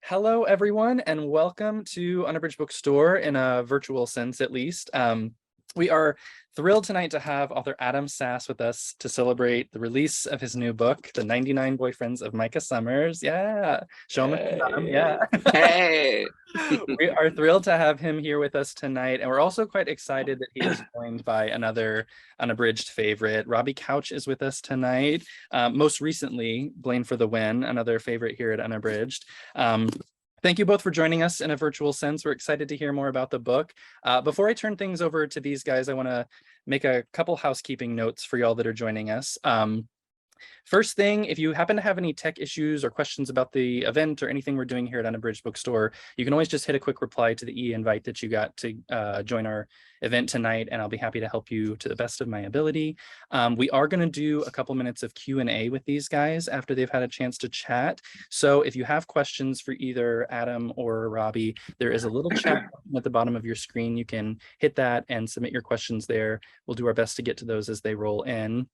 Hello, everyone, and welcome to Unabridged Bookstore in a virtual sense, at least. We are thrilled tonight to have author Adam Sass with us to celebrate the release of his new book, The 99 Boyfriends of Micah Summers. Yeah, show him. Hey. Yeah. Hey. We are thrilled to have him here with us tonight, and we're also quite excited that he is joined by another unabridged favorite. Robbie Couch is with us tonight. Most recently, Blaine for the Win, another favorite here at Unabridged. Thank you both for joining us in a virtual sense. We're excited to hear more about the book. Before I turn things over to these guys, I want to make a couple housekeeping notes for y'all that are joining us. First thing, if you happen to have any tech issues or questions about the event or anything we're doing here at Unabridged Bookstore, you can always just hit a quick reply to the e-invite that you got to join our event tonight, and I'll be happy to help you to the best of my ability. We are going to do a couple minutes of Q&A with these guys after they've had a chance to chat. So if you have questions for either Adam or Robbie, there is a little chat at the bottom of your screen. You can hit that and submit your questions there. We'll do our best to get to those as they roll in.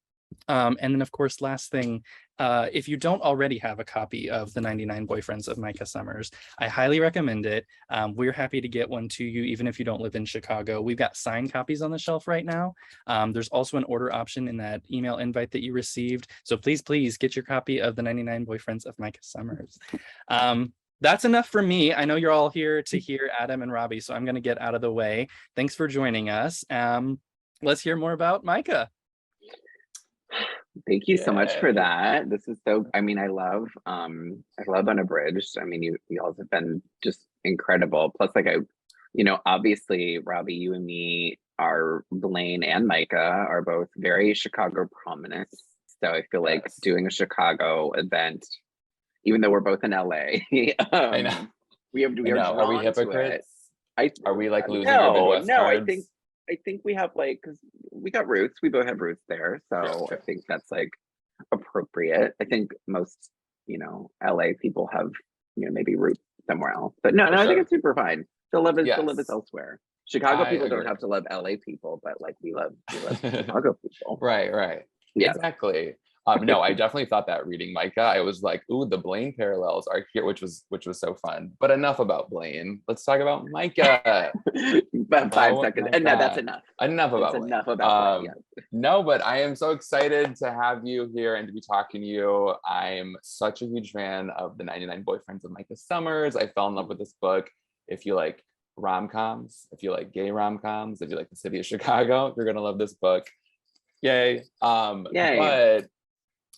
And then, of course, last thing, if you don't already have a copy of The 99 Boyfriends of Micah Summers, I highly recommend it. We're happy to get one to you, even if you don't live in Chicago. We've got signed copies on the shelf right now. There's also an order option in that email invite that you received. So please get your copy of The 99 Boyfriends of Micah Summers. That's enough for me. I know you're all here to hear Adam and Robbie, so I'm going to get out of the way. Thanks for joining us. Let's hear more about Micah. Thank you so much for that. This is so, I love Unabridged. You all have been just incredible. Plus, obviously, Robbie, you and me are Blaine and Micah are both very Chicago prominent. So I feel like doing a Chicago event, even though we're both in LA, I know. we are Are we hypocrites? Are we like losing our Midwest cards? I think we have because we got roots. We both have roots there, so I think that's appropriate. I think most LA people have maybe roots somewhere else, but no, I think it's super fine. The love is elsewhere. Chicago people don't have to love LA people, but we love Chicago people. Right. Yeah. Exactly. No, I definitely thought that reading Micah. I was like, ooh, the Blaine parallels are here, which was so fun. But enough about Blaine. Let's talk about Micah. About 5 seconds. And no, that's enough. Enough about Blaine. Enough about Blaine. No, but I am so excited to have you here and to be talking to you. I'm such a huge fan of The 99 Boyfriends of Micah Summers. I fell in love with this book. If you like rom-coms, if you like gay rom-coms, if you like the city of Chicago, you're gonna love this book. Yay. Yay. But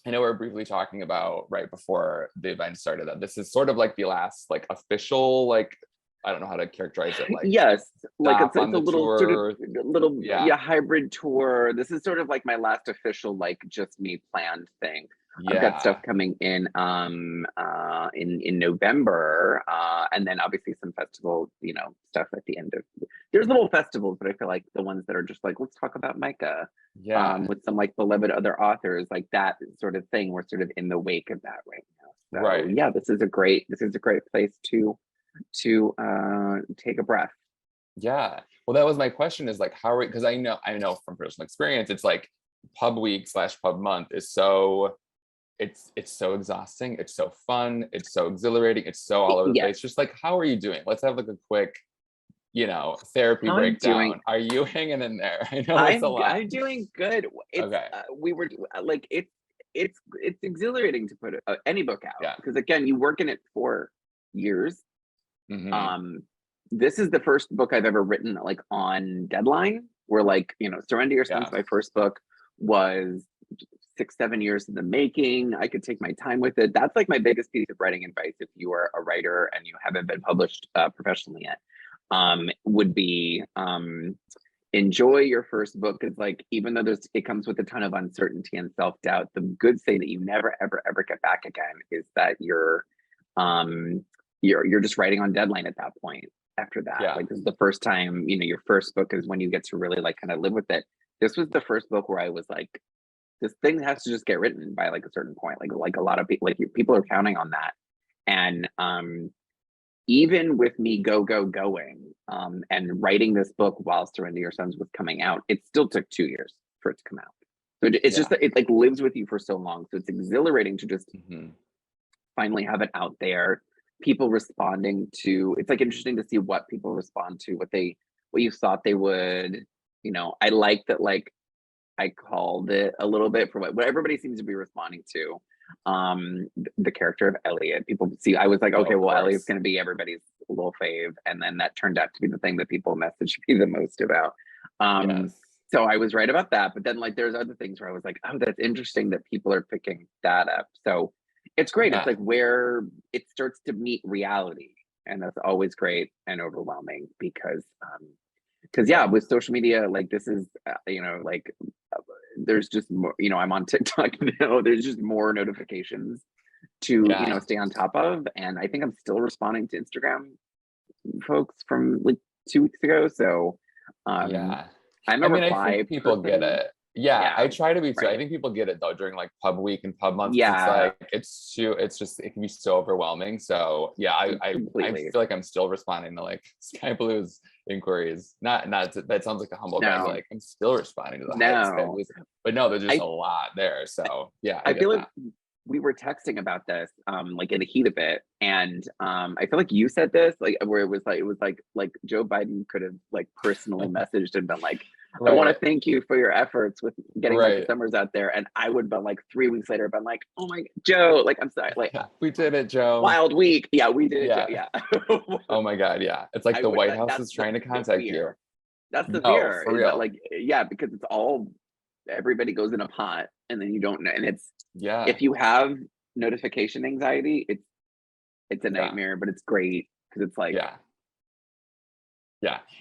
I know we we're briefly talking about right before the event started that this is sort of the last official I don't know how to characterize it. Yes, it's a little tour. sort of hybrid tour. This is sort of my last official just me planned thing. I've got stuff coming in November, and then obviously some festival stuff at the end of. There's little festivals, but I feel like the ones that are just let's talk about Micah, with some beloved other authors, that sort of thing. We're sort of in the wake of that right now. So, right. Yeah, this is a great place to take a breath. Yeah. Well, that was my question is how are we, because I know from personal experience, it's pub week / pub month is so. It's so exhausting. It's so fun. It's so exhilarating. It's so all over the place. Just how are you doing? Let's have a quick, therapy breakdown. Are you hanging in there? I know it's a lot. I'm doing good. Okay. We were it's exhilarating to put any book out because again, you work in it for years. Mm-hmm. This is the first book I've ever written on deadline. Where Surrender Your Sons, my first book was 6-7 years in the making. I could take my time with it. That's my biggest piece of writing advice if you are a writer and you haven't been published professionally yet, would be enjoy your first book. It's even though it comes with a ton of uncertainty and self-doubt, the good thing that you never ever get back again is that you're just writing on deadline at that point. After that, this is the first time your first book is when you get to really kind of live with it. This was the first book where I was this thing has to just get written by a certain point. A lot of people, people are counting on that. And even with me going and writing this book while Surrender Your Sons was coming out, it still took 2 years for it to come out. So it's just that it lives with you for so long. So it's exhilarating to just finally have it out there. people responding to, it's like interesting to see what people respond to, what you thought they would, I like that, like, I called it a little bit for what everybody seems to be responding to. The character of Elliot. People see, I was like, okay, well, Elliot's going to be everybody's little fave. And then that turned out to be the thing that people messaged me the most about. So I was right about that. But then, like, there's other things where I was like, oh, that's interesting that people are picking that up. So it's great. It's like where it starts to meet reality. And that's always great and overwhelming because with social media, like, this is, like, there's just more, I'm on TikTok now, there's just more notifications to, stay on top of. And I think I'm still responding to Instagram folks from like 2 weeks ago. So, I'm a reply. I think people get it. Yeah, I try to be too. Right. I think people get it though during like pub week and pub month. Yeah, it's just it can be so overwhelming. So yeah, I feel like I'm still responding to like Sky Blue's inquiries. Not that sounds like a humble guy. Like I'm still responding to the Sky Blues, but no, there's just a lot there. So yeah, I feel like we were texting about this like in the heat of it, and I feel like you said this like where it was like Joe Biden could have like personally messaged and been like, I want to thank you for your efforts with getting Micah Summers out there. And I would been like 3 weeks later been like, oh my Joe, like I'm sorry, like we did it, Joe. Wild week. Yeah, we did it, Joe. Yeah. Oh my God, yeah. It's like the White House is trying to contact you. That's the fear. For real. Like, because it's all, everybody goes in a pot and then you don't know. And it's if you have notification anxiety, it's a nightmare, but it's great because it's like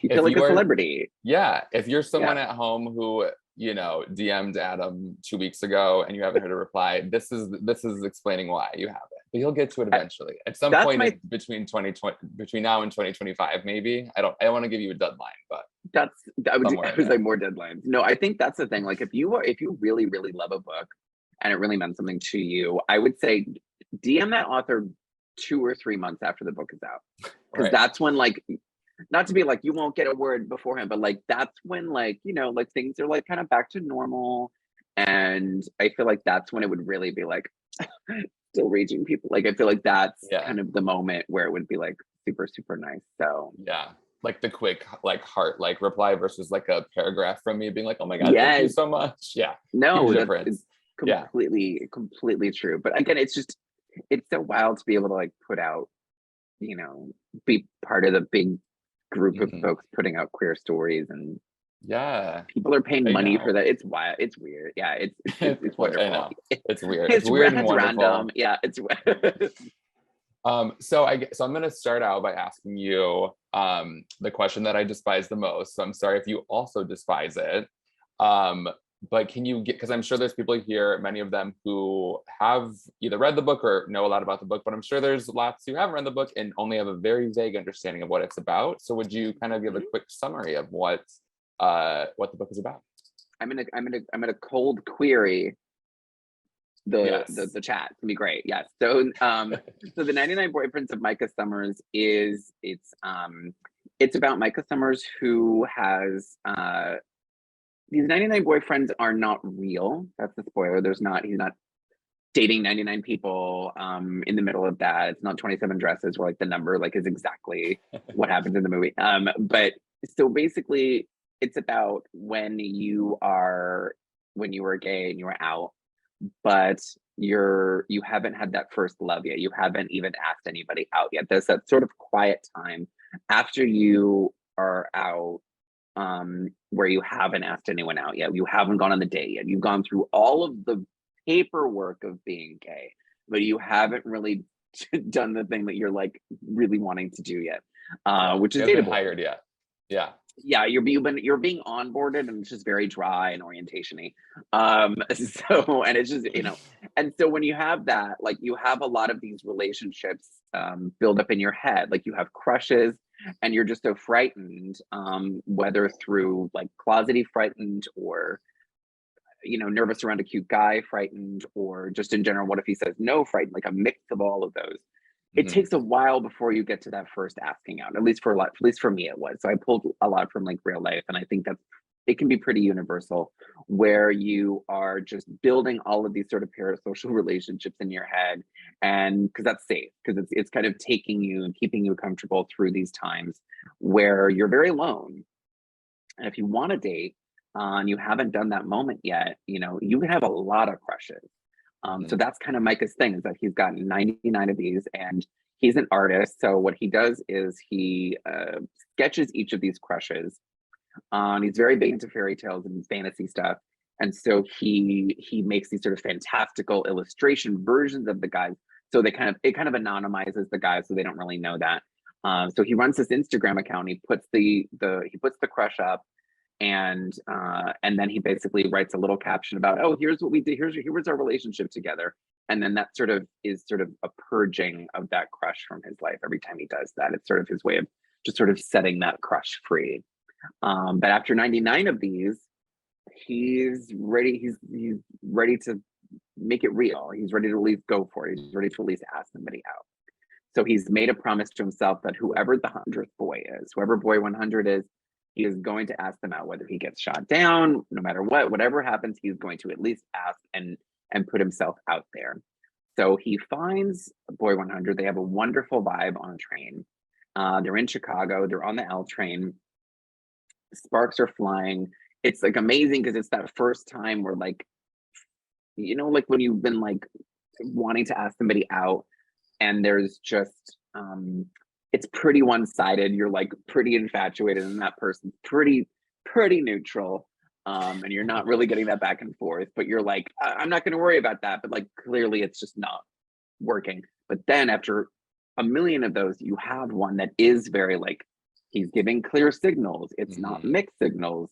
you feel like a celebrity. If you're someone at home who DM'd Adam 2 weeks ago and you haven't heard a reply, this is explaining why you haven't, but you'll get to it eventually at some point between now and 2025 maybe. I don't want to give you a deadline, but I would say more deadlines. No, I think that's the thing. Like if you really really love a book and it really meant something to you, I would say DM that author 2 or 3 months after the book is out, because that's when, like, not to be like you won't get a word beforehand, but like that's when, like, like things are like kind of back to normal. And I feel like that's when it would really be like still reaching people. Like I feel like that's kind of the moment where it would be like super super nice. So like the quick like heart like reply versus like a paragraph from me being like, oh my God, thank you so much. No, that's completely true. But again, it's so wild to be able to like put out, be part of the big group of folks putting out queer stories, and people are paying money for that. It's wild. It's weird. It's wonderful. I know. It's weird. It's weird and wonderful. Random. It's so I'm going to start out by asking you the question that I despise the most. So I'm sorry if you also despise it. But can you because I'm sure there's people here, many of them who have either read the book or know a lot about the book, but I'm sure there's lots who haven't read the book and only have a very vague understanding of what it's about. So would you kind of give a quick summary of what the book is about? I'm gonna cold query the chat. It's gonna be great. Yes. So so the 99 Boyfriends of Micah Summers it's about Micah Summers, who has these 99 boyfriends are not real. That's the spoiler. He's not dating 99 people in the middle of that. It's not 27 dresses where like the number like is exactly what happens in the movie. But so basically it's about when you were gay and you were out, but you haven't had that first love yet. You haven't even asked anybody out yet. There's that sort of quiet time after you are out, where you haven't asked anyone out yet. You haven't gone on the date yet. You've gone through all of the paperwork of being gay, but you haven't really done the thing that you're like really wanting to do yet, which is dateable. Hired yet. You're being onboarded, and it's just very dry and orientation-y. So, and it's just, and so when you have that, like you have a lot of these relationships build up in your head, like you have crushes and you're just so frightened, whether through like closety frightened or, nervous around a cute guy frightened, or just in general, what if he says no frightened, like a mix of all of those. It takes a while before you get to that first asking out, at least for me it was. So I pulled a lot from like real life, and I think that's it can be pretty universal, where you are just building all of these sort of parasocial relationships in your head, and because that's safe, because it's kind of taking you and keeping you comfortable through these times where you're very alone. And if you want to date, and you haven't done that moment yet, you know, you have a lot of crushes. So that's kind of Micah's thing, is that he's got 99 of these, and he's an artist. So what he does is he sketches each of these crushes. He's very big into fairy tales and fantasy stuff. And so he makes these sort of fantastical illustration versions of the guys. So it kind of anonymizes the guys, so they don't really know that. So he runs this Instagram account. He puts the crush up, and then he basically writes a little caption about, oh, here's what we did, here was our relationship together. And then that sort of is sort of a purging of that crush from his life. Every time he does that, it's sort of his way of just sort of setting that crush free. But after 99 of these, he's ready to make it real. He's ready to at least go for it. He's ready to at least ask somebody out. So he's made a promise to himself that whoever the 100th boy is, whoever boy 100 is, he is going to ask them out, whether he gets shot down, no matter what, whatever happens, he's going to at least ask and put himself out there. So he finds boy 100. They have a wonderful vibe on a train. They're in Chicago. They're on the L train. Sparks are flying. It's like amazing, because it's that first time where, like, you know, like when you've been like wanting to ask somebody out, and there's just it's pretty one-sided. You're like pretty infatuated, and that person's pretty neutral, and you're not really getting that back and forth, but you're like, I'm not going to worry about that, but like clearly it's just not working. But then after a million of those, you have one that is very like, he's giving clear signals. It's not mixed signals.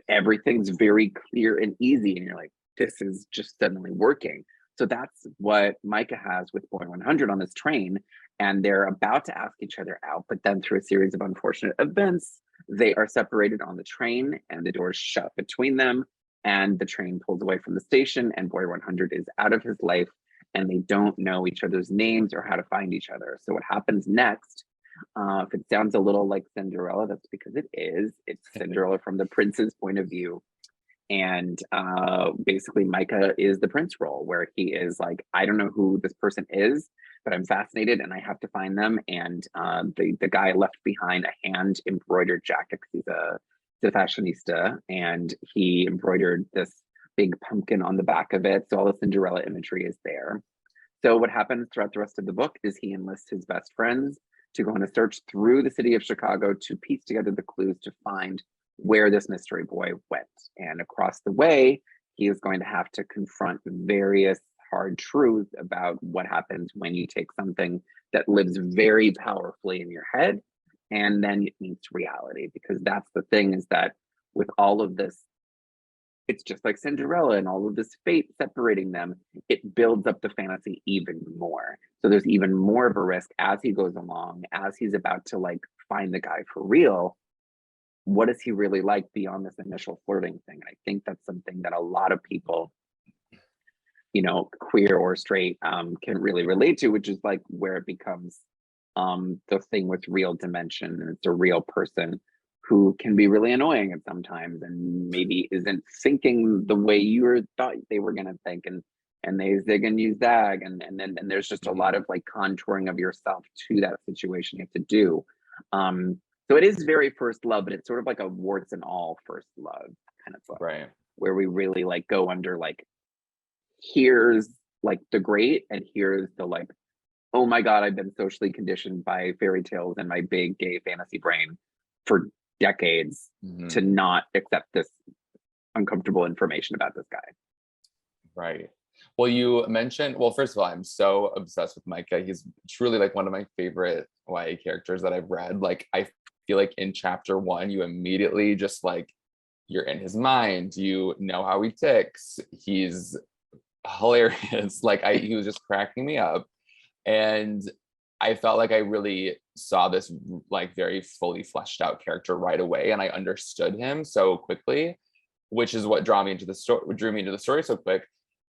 Everything's very clear and easy, and you're like, this is just suddenly working. So that's what Micah has with boy 100 on this train, and they're about to ask each other out, but then through a series of unfortunate events, they are separated on the train, and the doors shut between them, and the train pulls away from the station, and boy 100 is out of his life, and they don't know each other's names or how to find each other. So what happens next, if it sounds a little like Cinderella, that's because it is. It's Cinderella from the prince's point of view. And basically Micah is the prince role, where he is like, I don't know who this person is, but I'm fascinated and I have to find them. And the guy left behind a hand embroidered jacket, because he's a fashionista, and he embroidered this big pumpkin on the back of it. So all the Cinderella imagery is there. So what happens throughout the rest of the book is he enlists his best friends to go on a search through the city of Chicago to piece together the clues to find where this mystery boy went. And across the way, he is going to have to confront various hard truths about what happens when you take something that lives very powerfully in your head, and then it meets reality. Because that's the thing, is that with all of this, it's just like Cinderella and all of this fate separating them, it builds up the fantasy even more. So there's even more of a risk as he goes along, as he's about to like find the guy for real. What is he really like beyond this initial flirting thing? And I think that's something that a lot of people, you know, queer or straight, can really relate to, which is like where it becomes the thing with real dimension, and it's a real person who can be really annoying at sometimes, and maybe isn't thinking the way you thought they were going to think, and they zig and you zag, and then there's just a lot of like contouring of yourself to that situation you have to do. So it is very first love, but it's sort of like a warts and all first love kind of book, Right. where we really like go under like, here's like the great, and here's the like, oh my God, I've been socially conditioned by fairy tales and my big gay fantasy brain for decades to not accept this uncomfortable information about this guy. Right. Well, you mentioned, well, first of all, I'm so obsessed with Micah. He's truly like one of my favorite YA characters that I've read. Like, I feel like in chapter 1, you immediately just like, you're in his mind, you know how he ticks. He's hilarious. Like he was just cracking me up. And I felt like I really saw this like very fully fleshed out character right away. And I understood him so quickly, which is what drew me into the story so quick.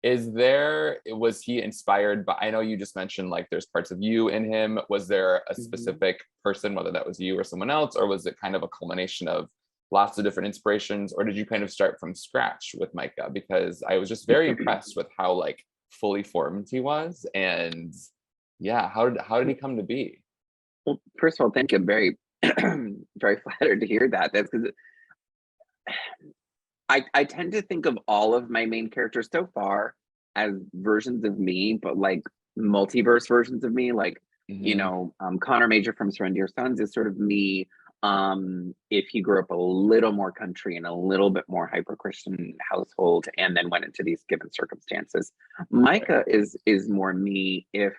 Was he inspired by, I know you just mentioned like there's parts of you in him. Was there a specific person, whether that was you or someone else, or was it kind of a culmination of lots of different inspirations, or did you kind of start from scratch with Micah? Because I was just very impressed with how like fully formed he was. And yeah, how did he come to be? Well, first of all, thank you. I'm very, very flattered to hear that. That's because I tend to think of all of my main characters so far as versions of me, but like multiverse versions of me. Like, you know, Connor Major from Surrender Your Sons is sort of me. If he grew up a little more country and a little bit more hyper Christian household, and then went into these given circumstances, Micah is more me if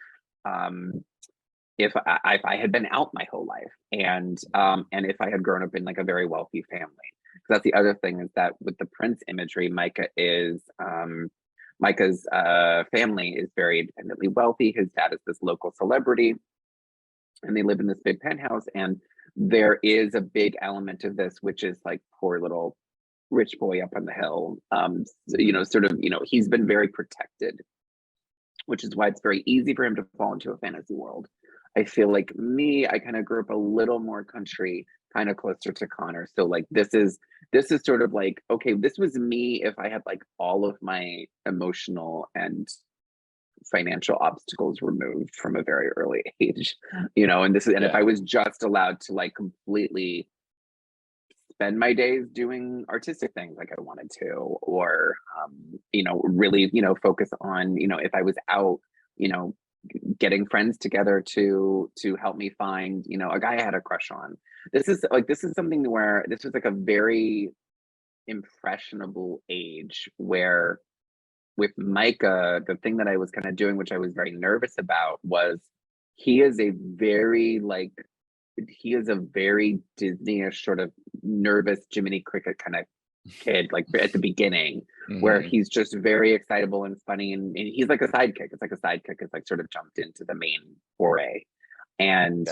I had been out my whole life, and if I had grown up in like a very wealthy family. That's the other thing, is that with the Prince imagery, Micah's family is very independently wealthy. His dad is this local celebrity, and they live in this big penthouse. And there is a big element of this, which is like poor little rich boy up on the hill. So, you know, sort of, you know, he's been very protected, which is why it's very easy for him to fall into a fantasy world. I feel like me, I kind of grew up a little more country, kind of closer to Connor. So like this is sort of like, okay, this was me if I had like all of my emotional and financial obstacles removed from a very early age, you know. And if I was just allowed to like completely spend my days doing artistic things like I wanted to, or you know, really, you know, focus on, you know, if I was out, you know, getting friends together to help me find, you know, a guy I had a crush on. This is something where this was like a very impressionable age, where with Micah, the thing that I was kind of doing, which I was very nervous about, was he is a very Disney-ish sort of nervous Jiminy Cricket kind of kid, like at the beginning, where he's just very excitable and funny, and he's like a sidekick. It's like a sidekick is like sort of jumped into the main foray. And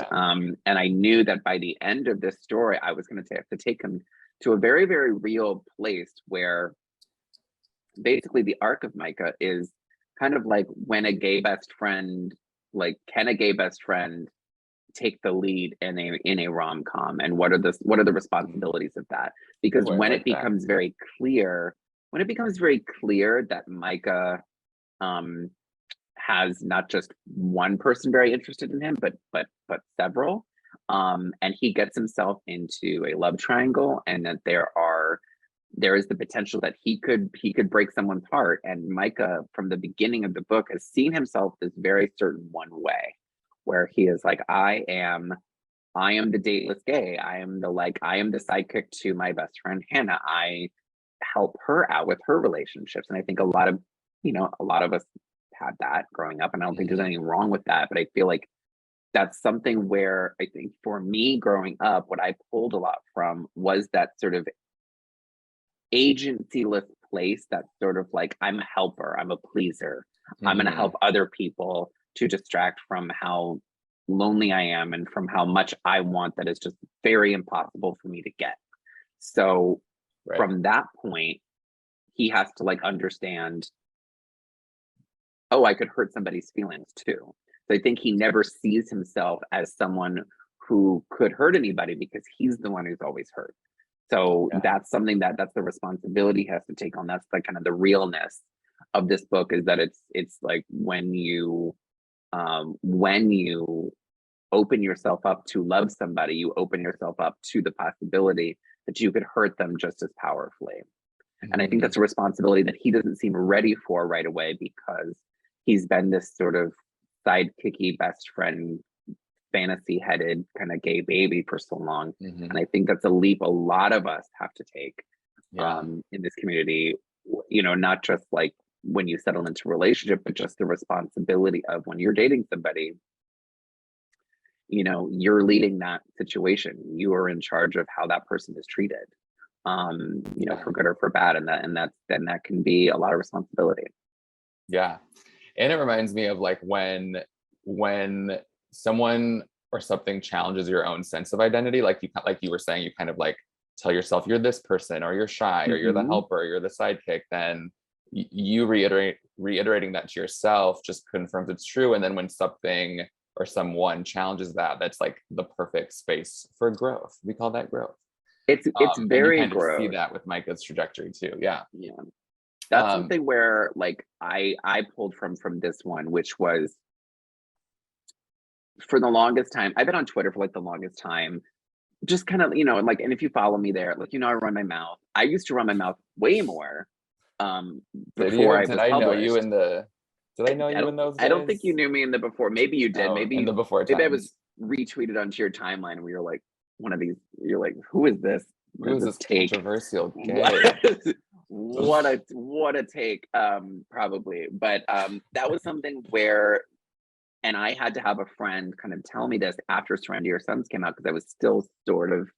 I knew that by the end of this story, I was going to have to take him to a very, very real place where basically the arc of Micah is kind of like when a gay best friend, like, can a gay best friend take the lead in a rom-com, and what are the responsibilities of that? Because when it becomes very clear that Micah has not just one person very interested in him, but several, and he gets himself into a love triangle, and that there is the potential that he could break someone's heart. And Micah, from the beginning of the book, has seen himself this very certain one way, where he is like, I am the dateless gay. I am the sidekick to my best friend Hannah. I help her out with her relationships. And I think a lot of us had that growing up, and I don't think there's anything wrong with that. But I feel like that's something where I think for me growing up, what I pulled a lot from was that sort of agency-less place, that sort of like, I'm a helper, I'm a pleaser, I'm going to help other people to distract from how lonely I am and from how much I want that is just very impossible for me to get. So from that point, he has to like understand, oh, I could hurt somebody's feelings too. So I think he never sees himself as someone who could hurt anybody, because he's the one who's always hurt. So that's something that's the responsibility he has to take on. That's like kind of the realness of this book, is that it's like when you open yourself up to love somebody, you open yourself up to the possibility that you could hurt them just as powerfully. And I think that's a responsibility that he doesn't seem ready for right away, because he's been this sort of sidekicky best friend, fantasy-headed kind of gay baby for so long. And I think that's a leap a lot of us have to take in this community, you know, not just like when you settle into a relationship, but just the responsibility of when you're dating somebody, you know, you're leading that situation. You are in charge of how that person is treated, you know, for good or for bad. And that can be a lot of responsibility. Yeah. And it reminds me of like when someone or something challenges your own sense of identity, like you were saying, you kind of like tell yourself you're this person, or you're shy, or you're the helper, or you're the sidekick, then you reiterating that to yourself just confirms it's true. And then when something or someone challenges that, that's like the perfect space for growth. We call that growth. It's And you very kind of see gross. that with Micah's trajectory too. Yeah. Yeah. That's Um, something where like I pulled from this one, which was for the longest time. I've been on Twitter for like the longest time. Just kind of, like, and if you follow me there, like, I run my mouth. I used to run my mouth way more um did before you? I Did was I know you published. in the? Did I know I you in don't those I don't think you days? knew me in the before. Maybe you did. Oh, in the before Maybe I was times. retweeted onto your timeline and we were like one of these, you're like, who is this? Who is This this take. controversial What gay? what a take, probably. But that was something where, and I had to have a friend kind of tell me this after Surrender Your Sons came out, because I was still sort of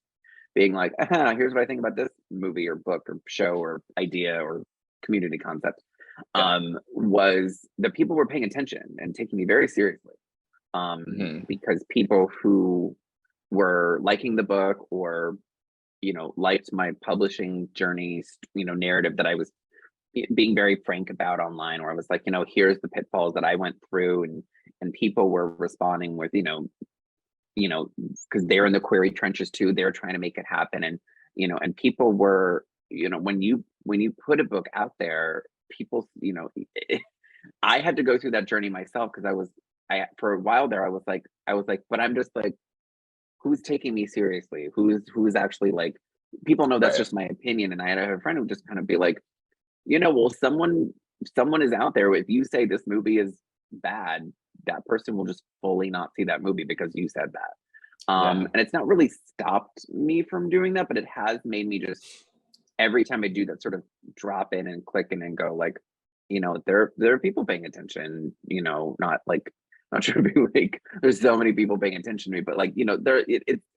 being like, here's what I think about this movie or book or show or idea or community concept. Yeah. Was that people were paying attention and taking me very seriously. Because people who were liking the book or, liked my publishing journey, narrative that I was being very frank about online, where I was like, here's the pitfalls that I went through, and people were responding with, because they're in the query trenches too. They're trying to make it happen, and people were, when you put a book out there, people, I had to go through that journey myself, because I for a while there, I was like, but I'm just like, who's taking me seriously? Who's actually like, people know that's Right. just my opinion. And I had a friend who just kind of be like, well, someone is out there. If you say this movie is bad, that person will just fully not see that movie because you said that. Yeah. And it's not really stopped me from doing that, but it has made me just, every time I do that, sort of drop in and click in and go like, there are people paying attention, not like, not sure to be like, there's so many people paying attention to me, but like,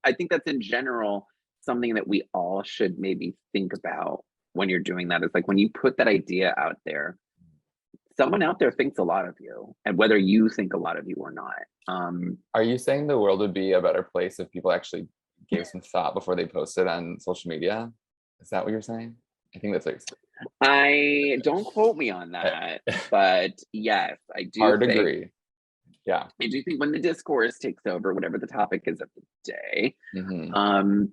I think that's in general something that we all should maybe think about when you're doing that. It's like, when you put that idea out there, someone out there thinks a lot of you, and whether you think a lot of you or not. Are you saying the world would be a better place if people actually gave some thought before they posted on social media? Is that what you're saying? I think that's what you're saying. I don't quote me on that, but yes, I do Hard think, agree. Yeah. I do think when the discourse takes over, whatever the topic is of the day,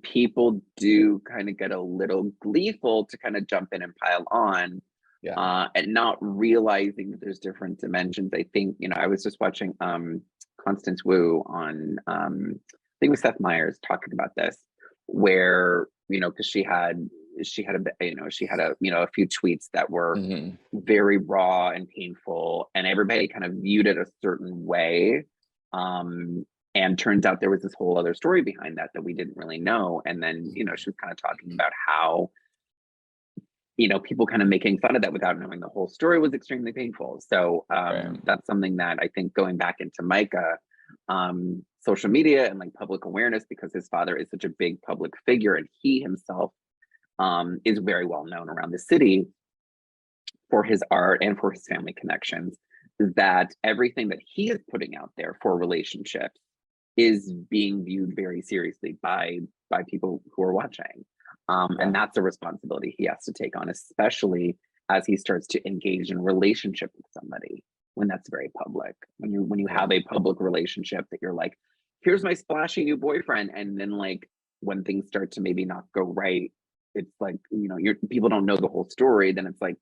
people do kind of get a little gleeful to kind of jump in and pile on, Yeah. and not realizing that there's different dimensions. I think, I was just watching Constance Wu on, I think it was Seth Meyers talking about this, where, because she had a few tweets that were very raw and painful, and everybody kind of viewed it a certain way. And turns out there was this whole other story behind that we didn't really know. And then, she was kind of talking about how, people kind of making fun of that without knowing the whole story was extremely painful. So that's something that I think, going back into Micah, social media and like public awareness, because his father is such a big public figure, and he himself is very well known around the city for his art and for his family connections, that everything that he is putting out there for relationships is being viewed very seriously by people who are watching. And that's a responsibility he has to take on, especially as he starts to engage in relationship with somebody, when that's very public. When you have a public relationship that you're like, here's my splashy new boyfriend, and then like, when things start to maybe not go right, it's like, people don't know the whole story. Then it's like,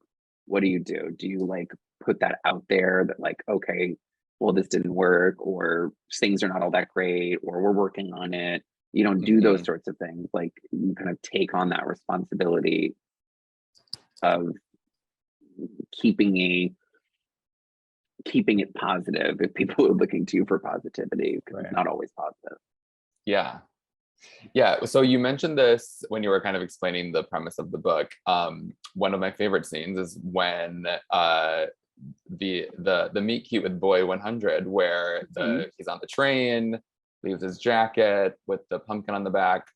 what do? Do you like put that out there that like, okay, well, this didn't work, or things are not all that great, or we're working on it? You don't do those sorts of things. Like, you kind of take on that responsibility of keeping it positive if people are looking to you for positivity, because it's not always positive. Yeah. Yeah. So you mentioned this when you were kind of explaining the premise of the book. One of my favorite scenes is when the meet cute with Boy 100, where he's on the train, leaves his jacket with the pumpkin on the back,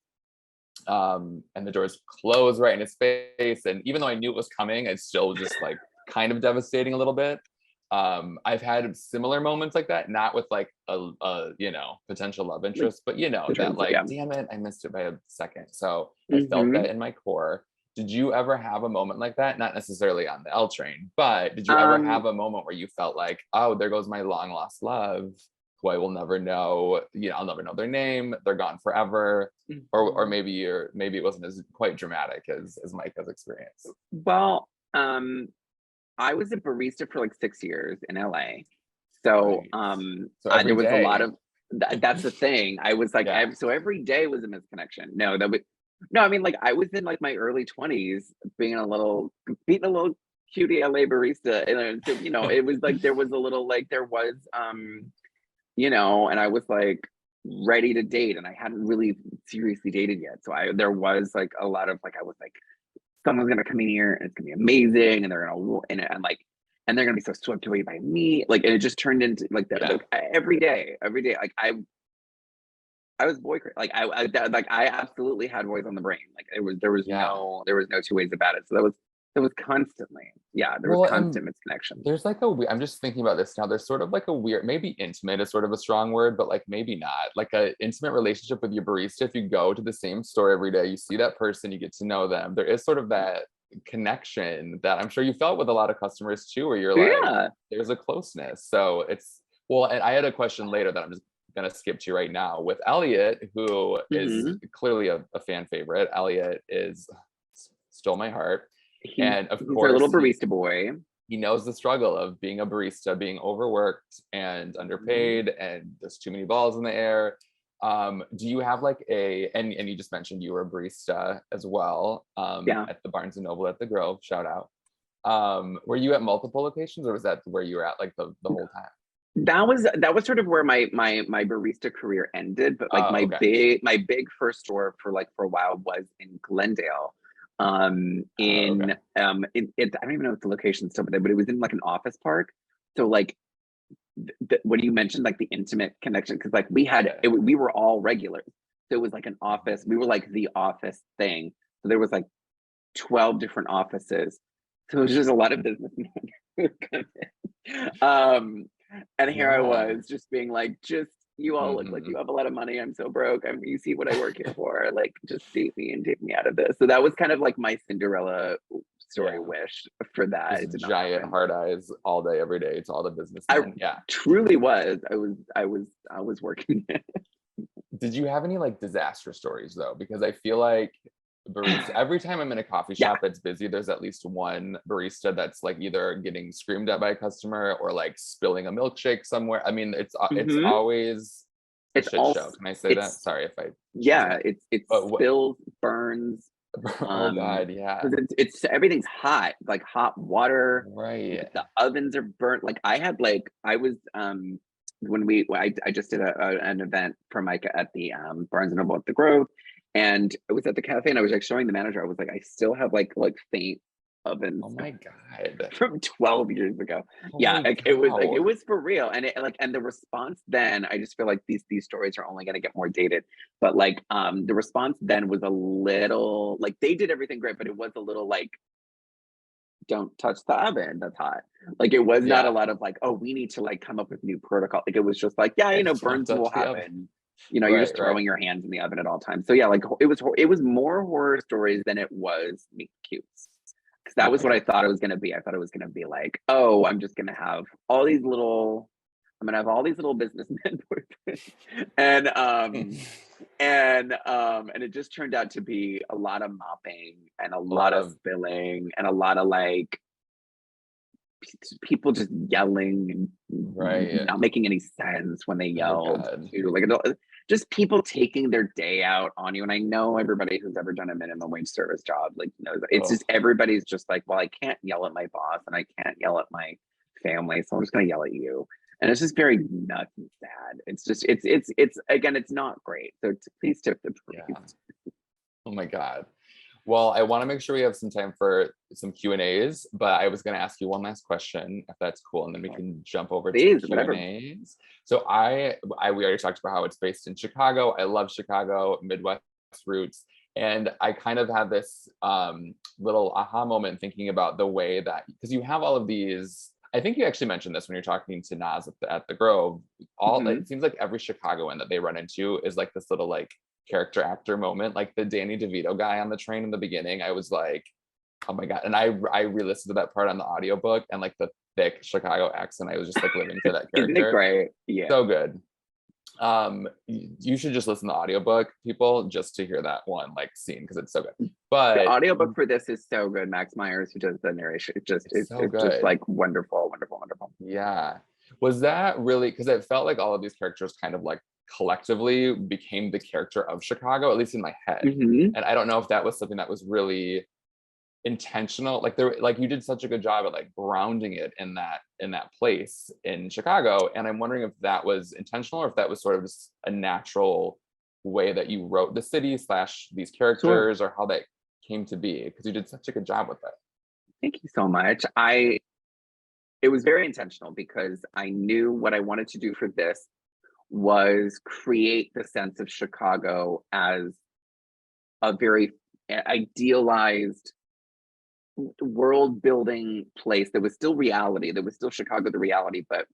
and the doors close right in his face. And even though I knew it was coming, it's still just like kind of devastating a little bit. I've had similar moments like that, not with like a potential love interest, but that like, damn it, I missed it by a second. So I felt that in my core. Did you ever have a moment like that? Not necessarily on the L train, but did you ever have a moment where you felt like, oh, there goes my long lost love? who I will never know, I'll never know their name, they're gone forever. Or maybe it wasn't as quite dramatic as Micah's experience. Well, I was a barista for like 6 years in LA. So So every there was day. a lot of that's the thing. I was like, Yeah. so every day was a misconnection. No, I mean, like, I was in like my early 20s being a little cutie LA barista. And so, it was like there was a little like and I was like ready to date, and I hadn't really seriously dated yet. So there was like a lot of like, I was like, someone's gonna come in here and it's gonna be amazing, and they're gonna and they're gonna be so swept away by me. Like, and it just turned into like that. Like, every day. Like I was boy crazy. Like I absolutely had boys on the brain. Like there was no two ways about it. So there was constantly, there was constant misconnection. There's like I'm just thinking about this now. There's sort of like a weird, maybe intimate is sort of a strong word, but like maybe not. Like a intimate relationship with your barista. If you go to the same store every day, you see that person, you get to know them. There is sort of that connection that I'm sure you felt with a lot of customers too, where you're like, there's a closeness. So and I had a question later that I'm just gonna skip to right now with Elliot, who is clearly a fan favorite. Elliot stole my heart. And of course, he's a little barista boy. He knows the struggle of being a barista, being overworked and underpaid, and there's too many balls in the air. Do you have like and you just mentioned you were a barista as well, at the Barnes & Noble at the Grove, shout out. Were you at multiple locations, or was that where you were at like the whole time? That was sort of where my barista career ended, but like my big first store for a while was in Glendale. I don't even know what the location still, but it was in like an office park. So like when you mentioned like the intimate connection, because like we were all regulars, so it was like an office. We were like the office thing. So there was like 12 different offices. So it was just a lot of businessmen. And here I was just being like, you all look like you have a lot of money. I'm so broke. You see what I work here for. Like, just date me and take me out of this. So that was kind of like my Cinderella story wish for that. Just giant hard eyes all day, every day to all the business. Truly was. I was working. Did you have any like disaster stories though? Because I feel like barista, every time I'm in a coffee shop that's busy, there's at least one barista that's like either getting screamed at by a customer or like spilling a milkshake somewhere. I mean, it's always a shit show. Can I say that? Sorry if I. It spills, burns. Oh God, yeah. It's everything's hot, like hot water. Right. The ovens are burnt. Like I just did an event for Micah at the Barnes & Noble at the Grove. And it was at the cafe, and I was like showing the manager. I was like, I still have like faint ovens. Oh my God! From 12 years ago. It was for real. And and the response then, I just feel like these stories are only going to get more dated. But like the response then was a little like, they did everything great, but it was a little like, don't touch the oven that's hot. Like it was not a lot of like, oh, we need to like come up with new protocol. Like it was just like, burns will happen. You're just throwing your hands in the oven at all times. So like it was more horror stories than it was meet cutes. Because that was what I thought it was going to be. I thought it was going to be like, oh, I'm going to have all these little businessmen boyfriends. And it just turned out to be a lot of mopping and a lot of spilling and a lot of like people just yelling and not making any sense when they yelled. Just people taking their day out on you. And I know everybody who's ever done a minimum wage service job like knows it's just everybody's just like, well, I can't yell at my boss and I can't yell at my family, so I'm just gonna yell at you. And it's just very nuts and sad. It's just it's again, it's not great. So please tip the priest. Oh my God. Well, I want to make sure we have some time for some Q&As, but I was going to ask you one last question, if that's cool, and then we can jump over to Q&As. So we already talked about how it's based in Chicago. I love Chicago, Midwest roots, and I kind of had this little aha moment thinking about the way that, because you have all of these, I think you actually mentioned this when you're talking to Nas at the Grove, it seems like every Chicagoan that they run into is like this little like character actor moment, like the Danny DeVito guy on the train in the beginning. I was like, oh my God. And I re-listened to that part on the audiobook, and like the thick Chicago accent, I was just like living for that character. Isn't it great? Yeah. So good. You should just listen to the audiobook, people, just to hear that one like scene, because it's so good. But the audiobook for this is so good. Max Myers, who does the narration, it's so it's good. just like wonderful. Yeah. Was that really, because it felt like all of these characters kind of like collectively became the character of Chicago, at least in my head. Mhm. And I don't know if that was something that was really intentional. Like there, like you did such a good job at like grounding it in that place in Chicago. And I'm wondering if that was intentional or if that was sort of just a natural way that you wrote the city / these characters, or how that came to be, because you did such a good job with it. Thank you so much. It was very intentional because I knew what I wanted to do for this was create the sense of Chicago as a very idealized world building place that was still reality, that was still Chicago, the reality, but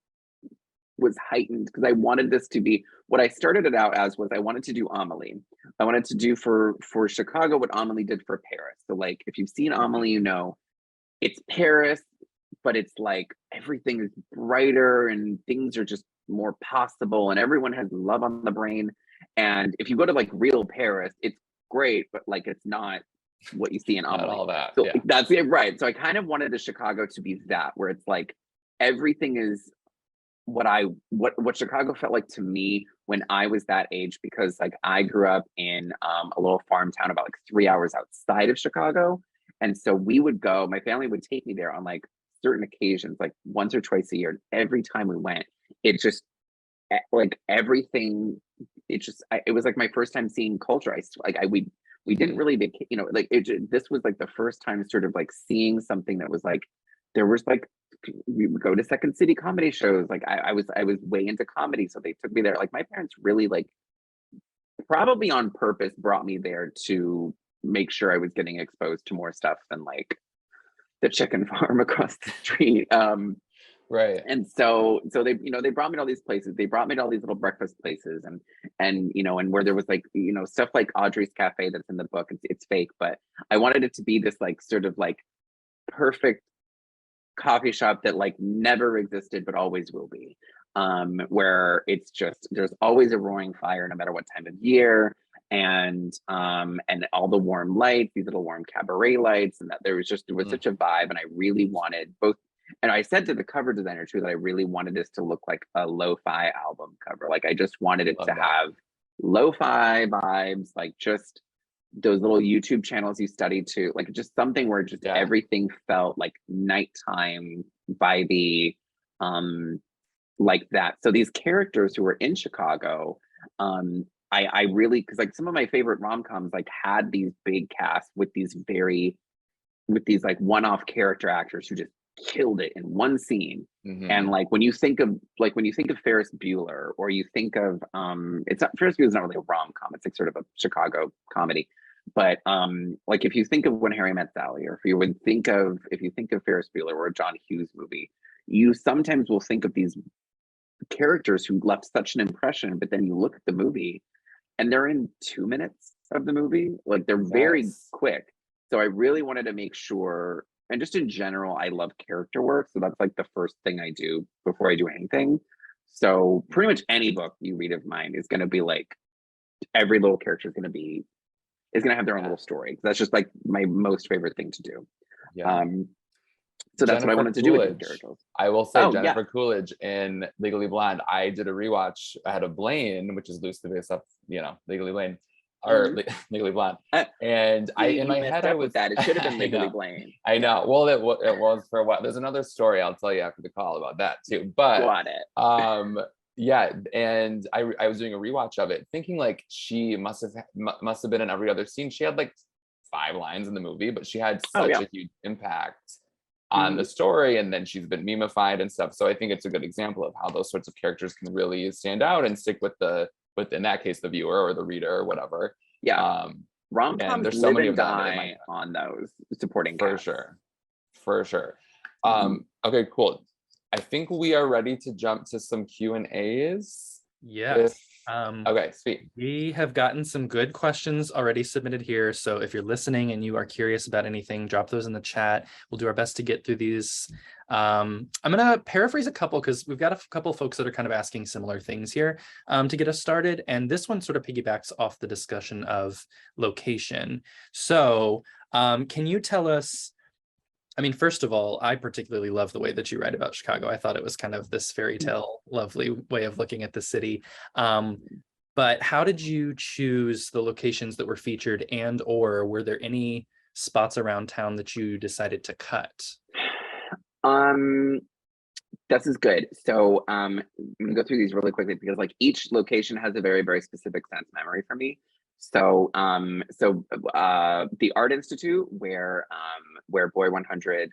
was heightened, because I wanted this to be what I started it out as. Was I wanted to do Amelie. I wanted to do for Chicago what Amelie did for Paris. So like if you've seen Amelie, you know it's Paris, but it's like everything is brighter and things are just more possible and everyone has love on the brain. And if you go to like real Paris, it's great, but like it's not what you see in Amelie. Not all that. So Yeah. that's it, right? So I kind of wanted the Chicago to be that, where it's like everything is what Chicago felt like to me when I was that age, because like I grew up in a little farm town about like 3 hours outside of Chicago. And so we would go, my family would take me there on like certain occasions, like once or twice a year. And every time we went, it just like everything, it was like my first time seeing culture. We didn't really, this was like the first time sort of like seeing something that was like, there was like, we would go to Second City comedy shows. Like I was way into comedy. So they took me there. Like my parents really like probably on purpose brought me there to make sure I was getting exposed to more stuff than like the chicken farm across the street. Right. And so they, they brought me to all these places. They brought me to all these little breakfast places, and and where there was like, stuff like Audrey's Cafe that's in the book. It's fake, but I wanted it to be this like sort of like perfect coffee shop that like never existed but always will be, where it's just, there's always a roaring fire no matter what time of year, and all the warm lights, these little warm cabaret lights, and that there was such a vibe. And I really wanted both, and I said to the cover designer too that I really wanted this to look like a lo-fi album cover. Like I just wanted it to have lo-fi vibes, like just those little YouTube channels you study to, like just something where just everything felt like nighttime vibey, like that. So these characters who were in Chicago, I really, because like some of my favorite rom-coms like had these big casts with these like one-off character actors who just killed it in one scene. And like when you think of Ferris Bueller, or you think of it's not, Ferris Bueller's not really a rom-com, it's like sort of a Chicago comedy. But like if you think of When Harry Met Sally, or if you think of Ferris Bueller or a John Hughes movie, you sometimes will think of these characters who left such an impression, but then you look at the movie and they're in 2 minutes of the movie. Like they're very quick. So I really wanted to make sure, and just in general, I love character work. So that's like the first thing I do before I do anything. So pretty much any book you read of mine is going to be like, every little character is going to have their own little story. That's just like my most favorite thing to do. So that's what I wanted to do with these characters. I will say Jennifer Coolidge in Legally Blonde. I did a rewatch ahead of Blaine, which is loosely based off, Legally Blonde, or Legally Blonde. And in my head, I was that it should have been Legally Blonde. I know. Well, it was for a while. There's another story I'll tell you after the call about that too. But got it. Yeah, and I was doing a rewatch of it, thinking like she must have been in every other scene. She had like 5 lines in the movie, but she had such a huge impact on the story, and then she's been memeified and stuff. So I think it's a good example of how those sorts of characters can really stand out and stick with in that case the viewer or the reader or whatever. Rom-coms there's so many of them on those supporting for casts. sure. Okay, cool. I think we are ready to jump to some Q&As. Yes. Okay, sweet. We have gotten some good questions already submitted here. So if you're listening and you are curious about anything, drop those in the chat. We'll do our best to get through these I'm gonna paraphrase a couple because we've got a couple folks that are kind of asking similar things here to get us started. And this one sort of piggybacks off the discussion of location. So can you tell us, I mean, first of all, I particularly love the way that you write about Chicago. I thought it was kind of this fairy tale, lovely way of looking at the city. But how did you choose the locations that were featured, and or were there any spots around town that you decided to cut? This is good. So I'm gonna go through these really quickly because like each location has a very, very specific sense memory for me. So the Art Institute where Boy 100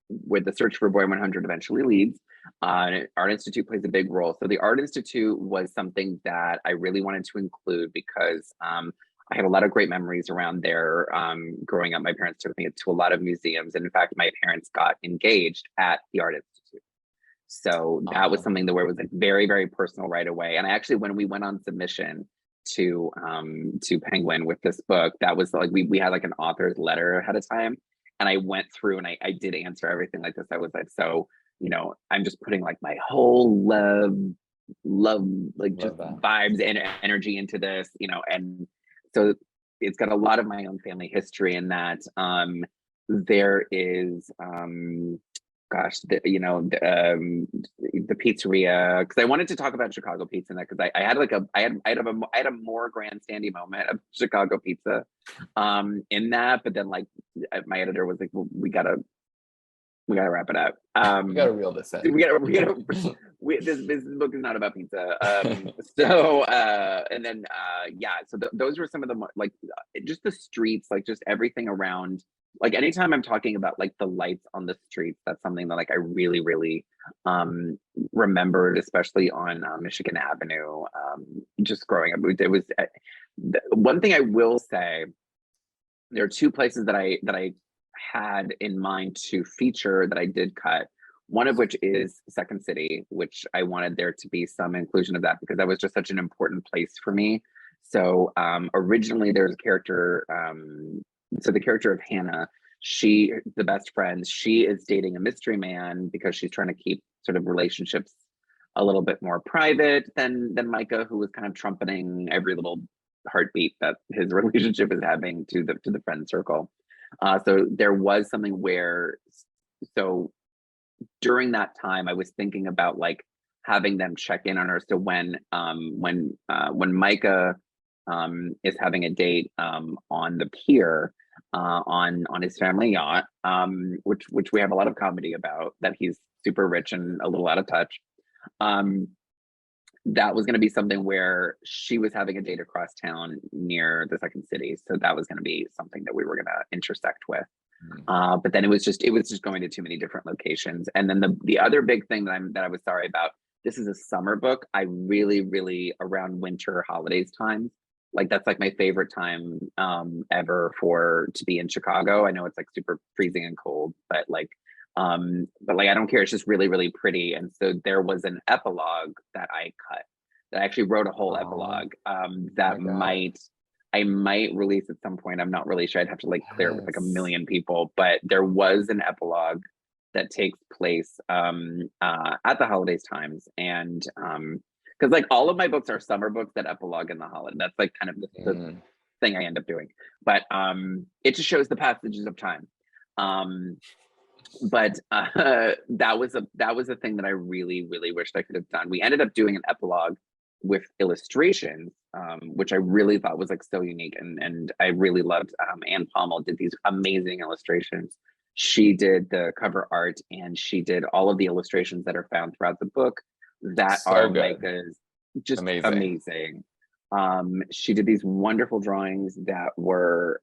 where the search for Boy 100 eventually leads, Art Institute plays a big role. So the Art Institute was something that I really wanted to include because I had a lot of great memories around there. Growing up, my parents took me to a lot of museums. And in fact, my parents got engaged at the Art Institute. So that was something that where it was like very, very personal right away. And I actually, when we went on submission to Penguin with this book, that was like, we had like an author's letter ahead of time. And I went through and I did answer everything like this. I was like, so, you know, I'm just putting like my whole love, like just vibes and energy into this, you know, and so it's got a lot of my own family history in that. There is, the pizzeria, because I wanted to talk about Chicago pizza in that because I had a more grandstandy moment of Chicago pizza in that, but then like my editor was like, well, we gotta wrap it up. We gotta reel this in. This book is not about pizza. Those were some of the like just the streets, like just everything around. Like anytime I'm talking about like the lights on the streets, that's something that like I really, really remembered, especially on Michigan Avenue. Just growing up, it was one thing I will say. There are two places that I had in mind to feature that I did cut. One of which is Second City, which I wanted there to be some inclusion of that because that was just such an important place for me. So originally there's a character, so the character of Hannah, the best friend, she is dating a mystery man because she's trying to keep sort of relationships a little bit more private than Micah, who was kind of trumpeting every little heartbeat that his relationship is having to the friend circle. So there was something where, so during that time, I was thinking about like having them check in on her. So when Micah is having a date on the pier on his family yacht, which we have a lot of comedy about, that he's super rich and a little out of touch. That was going to be something where she was having a date across town near the Second City. So that was going to be something that we were going to intersect with. But then it was just going to too many different locations. And then the other big thing that I was sorry about, this is a summer book. I really, really, around winter holidays times, like that's like my favorite time ever to be in Chicago. I know it's like super freezing and cold, but I don't care. It's just really, really pretty. And so there was an epilogue that I cut, that I actually wrote a whole epilogue that I might release at some point. I'm not really sure. I'd have to like clear it with like a million people, but there was an epilogue that takes place at the holidays times. And because like all of my books are summer books that epilogue in the holiday. That's like kind of the thing I end up doing. But it just shows the passages of time. But that was a thing that I really, really wished I could have done. We ended up doing an epilogue with illustrations, which I really thought was like so unique, and I really loved. Anne Pommel did these amazing illustrations. She did the cover art, and she did all of the illustrations that are found throughout the book that so are Micah's, just amazing. She did these wonderful drawings that were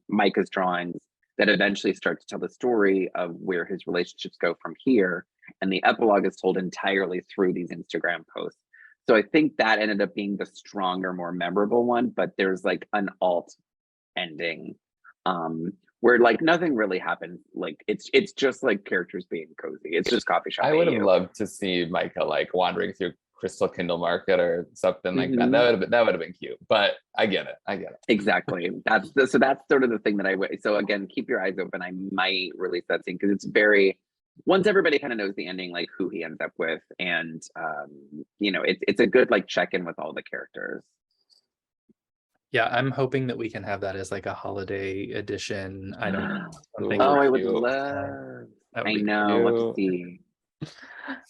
Micah's drawings that eventually start to tell the story of where his relationships go from here. And the epilogue is told entirely through these Instagram posts. So I think that ended up being the stronger, more memorable one, but there's like an alt ending where like nothing really happens. Like it's just like characters being cozy. It's just coffee shop. I would have loved to see Micah like wandering through Crystal Kindle Market or something like that. That would have been cute, but I get it. Exactly. That's sort of the thing that so again, keep your eyes open. I might release that scene because it's very, once everybody kind of knows the ending, like who he ends up with, and you know, it's a good like check-in with all the characters. Yeah, I'm hoping that we can have that as like a holiday edition. I don't know. Something. Oh, I would cute. love. That would I be know. Let's cute. see.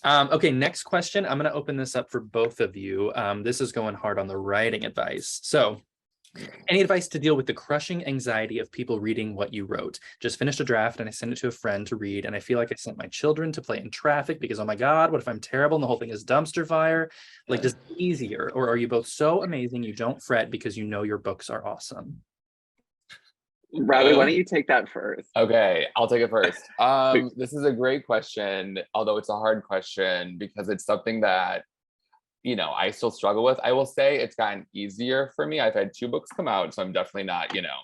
Okay, next question. I'm going to open this up for both of you. This is going hard on the writing advice. So, any advice to deal with the crushing anxiety of people reading what you wrote? Just finished a draft and I sent it to a friend to read, and I feel like I sent my children to play in traffic because, oh my God, what if I'm terrible and the whole thing is dumpster fire? Like, just easier. Or are you both so amazing you don't fret because you know your books are awesome? Robbie, why don't you take that first? Okay, I'll take it first. This is a great question, although it's a hard question because it's something that, you know, I still struggle with. I will say it's gotten easier for me. I've had 2 books come out, so I'm definitely not, you know,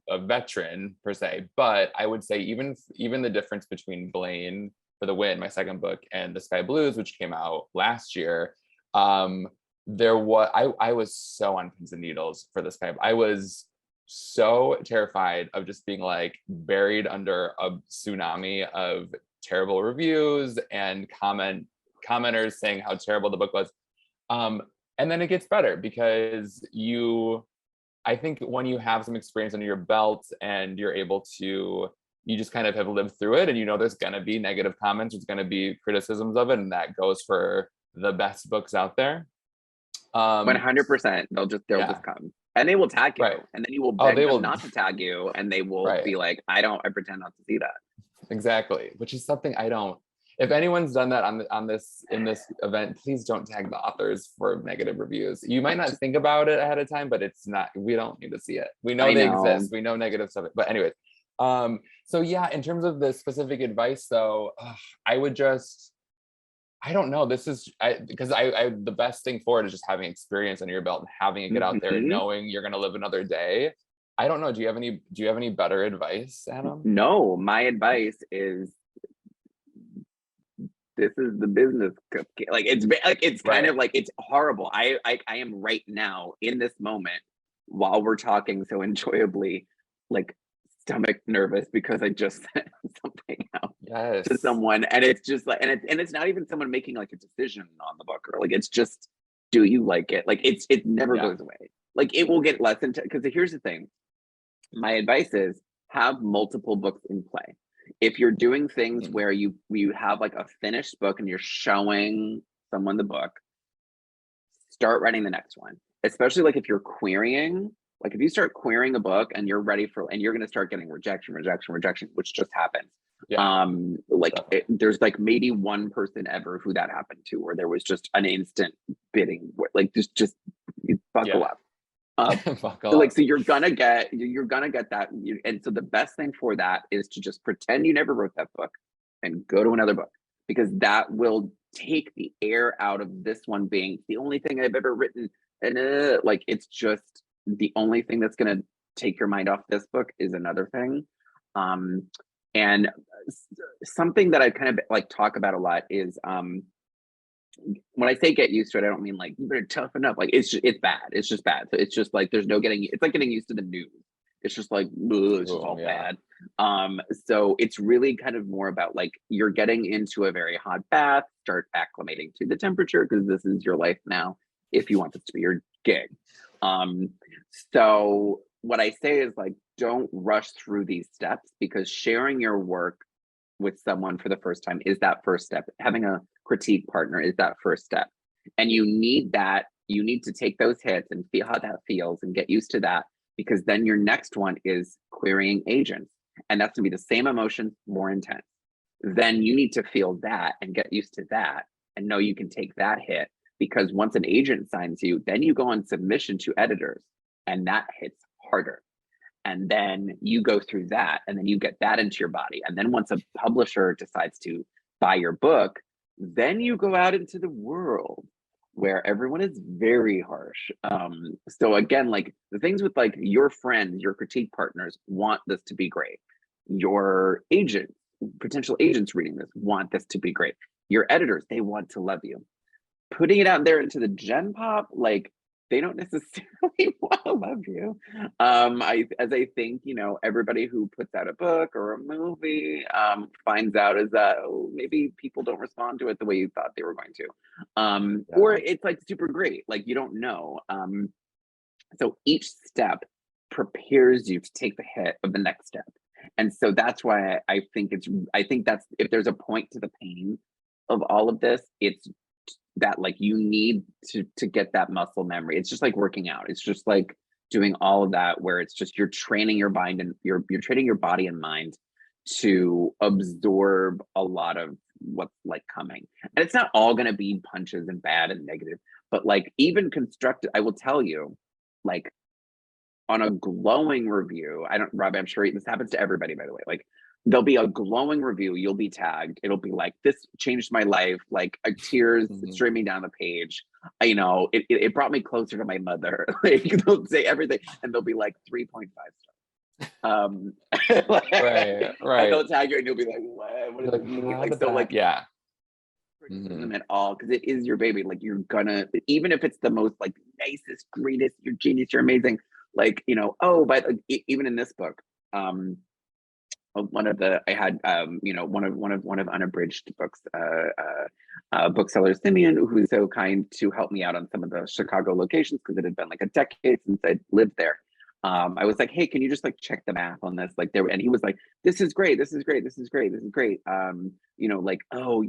a veteran per se. But I would say even the difference between Blaine for the Win, my second book, and The Sky Blues, which came out last year, there was I was so on pins and needles for The Sky. I was so terrified of just being like buried under a tsunami of terrible reviews and commenters saying how terrible the book was. And then it gets better because I think when you have some experience under your belt and you're able to, you just kind of have lived through it, and you know there's going to be negative comments, there's going to be criticisms of it, and that goes for the best books out there. 100%. They'll just come, and they will tag you, right. and then you will beg they them will not to tag you, and they will right. be like, I pretend not to see that. Exactly, which is something I don't. If anyone's done that in this event, please don't tag the authors for negative reviews. You might not think about it ahead of time, but it's not. We don't need to see it. We know they exist. We know negative stuff. But anyways, so yeah, in terms of the specific advice, though, I would just. I don't know. This is because the best thing for it is just having experience under your belt and having it get out there and knowing you're going to live another day. I don't know. Do you have any better advice, Adam? No, my advice is, this is the business. Like it's kind of like, it's horrible. I am right now in this moment while we're talking so enjoyably, like stomach nervous because I just sent something out to someone, and it's just like, and it's not even someone making like a decision on the book, or like, it's just, do you like it? Like it never goes away. Like it will get less into, because here's the thing. My advice is, have multiple books in play. If you're doing things where you have like a finished book and you're showing someone the book, start writing the next one. Especially like if you're querying, like if you start querying a book and you're ready for, and you're going to start getting rejection, which just happens. There's like maybe one person ever who that happened to, where there was just an instant bidding, like just buckle up. So you're gonna get that, and so the best thing for that is to just pretend you never wrote that book and go to another book, because that will take the air out of this one being the only thing I've ever written, and like it's just the only thing that's gonna take your mind off this book is another thing. And something that I kind of like talk about a lot is when I say get used to it, I don't mean like you better toughen up. Like it's bad. It's just bad. So it's just like there's no getting. It's like getting used to the news. It's just like it's just all bad. So it's really kind of more about like you're getting into a very hot bath. Start acclimating to the temperature, because this is your life now. If you want this to be your gig. So what I say is like, don't rush through these steps, because sharing your work with someone for the first time is that first step. Having a critique partner is that first step, and you need to take those hits and feel how that feels and get used to that, because then your next one is querying agents, and that's gonna be the same emotion, more intense. Then you need to feel that and get used to that and know you can take that hit, because once an agent signs you, then you go on submission to editors, and that hits harder. And then you go through that, and then you get that into your body. And then once a publisher decides to buy your book, then you go out into the world where everyone is very harsh. So again, like the things with like your friends, your critique partners want this to be great. Your agents, potential agents reading this want this to be great. Your editors, they want to love you. Putting it out there into the gen pop, like they don't necessarily want to love you. I think, you know, everybody who puts out a book or a movie finds out is that, oh, maybe people don't respond to it the way you thought they were going to. Or it's like super great, like you don't know. So each step prepares you to take the hit of the next step. And so that's why I think that's, if there's a point to the pain of all of this, it's that like you need to get that muscle memory. It's just like working out. It's just like doing all of that where it's just you're training your mind and you're training your body and mind to absorb a lot of what's like coming. And it's not all going to be punches and bad and negative, but like even constructive, I will tell you, like on a glowing review, Robbie, I'm sure this happens to everybody, by the way, like there'll be a glowing review, you'll be tagged, it'll be like, this changed my life, like tears streaming down the page, you know, it brought me closer to my mother. Like they'll say everything and they'll be like 3.5 stars. Like, right. And they'll tag you and you'll be like, what does it mean? Like, so like, yeah. Criticism at all, because it is your baby. Like you're gonna, even if it's the most like nicest, greatest, you're genius, you're amazing, like, you know, oh, but even in this book, one of Unabridged books, bookseller Simeon, who's so kind to help me out on some of the Chicago locations because it had been like a decade since I'd lived there. I was like, hey, can you just like check the math on this? Like there, and he was like, this is great, this is great, this is great, this is great. You know, like, oh,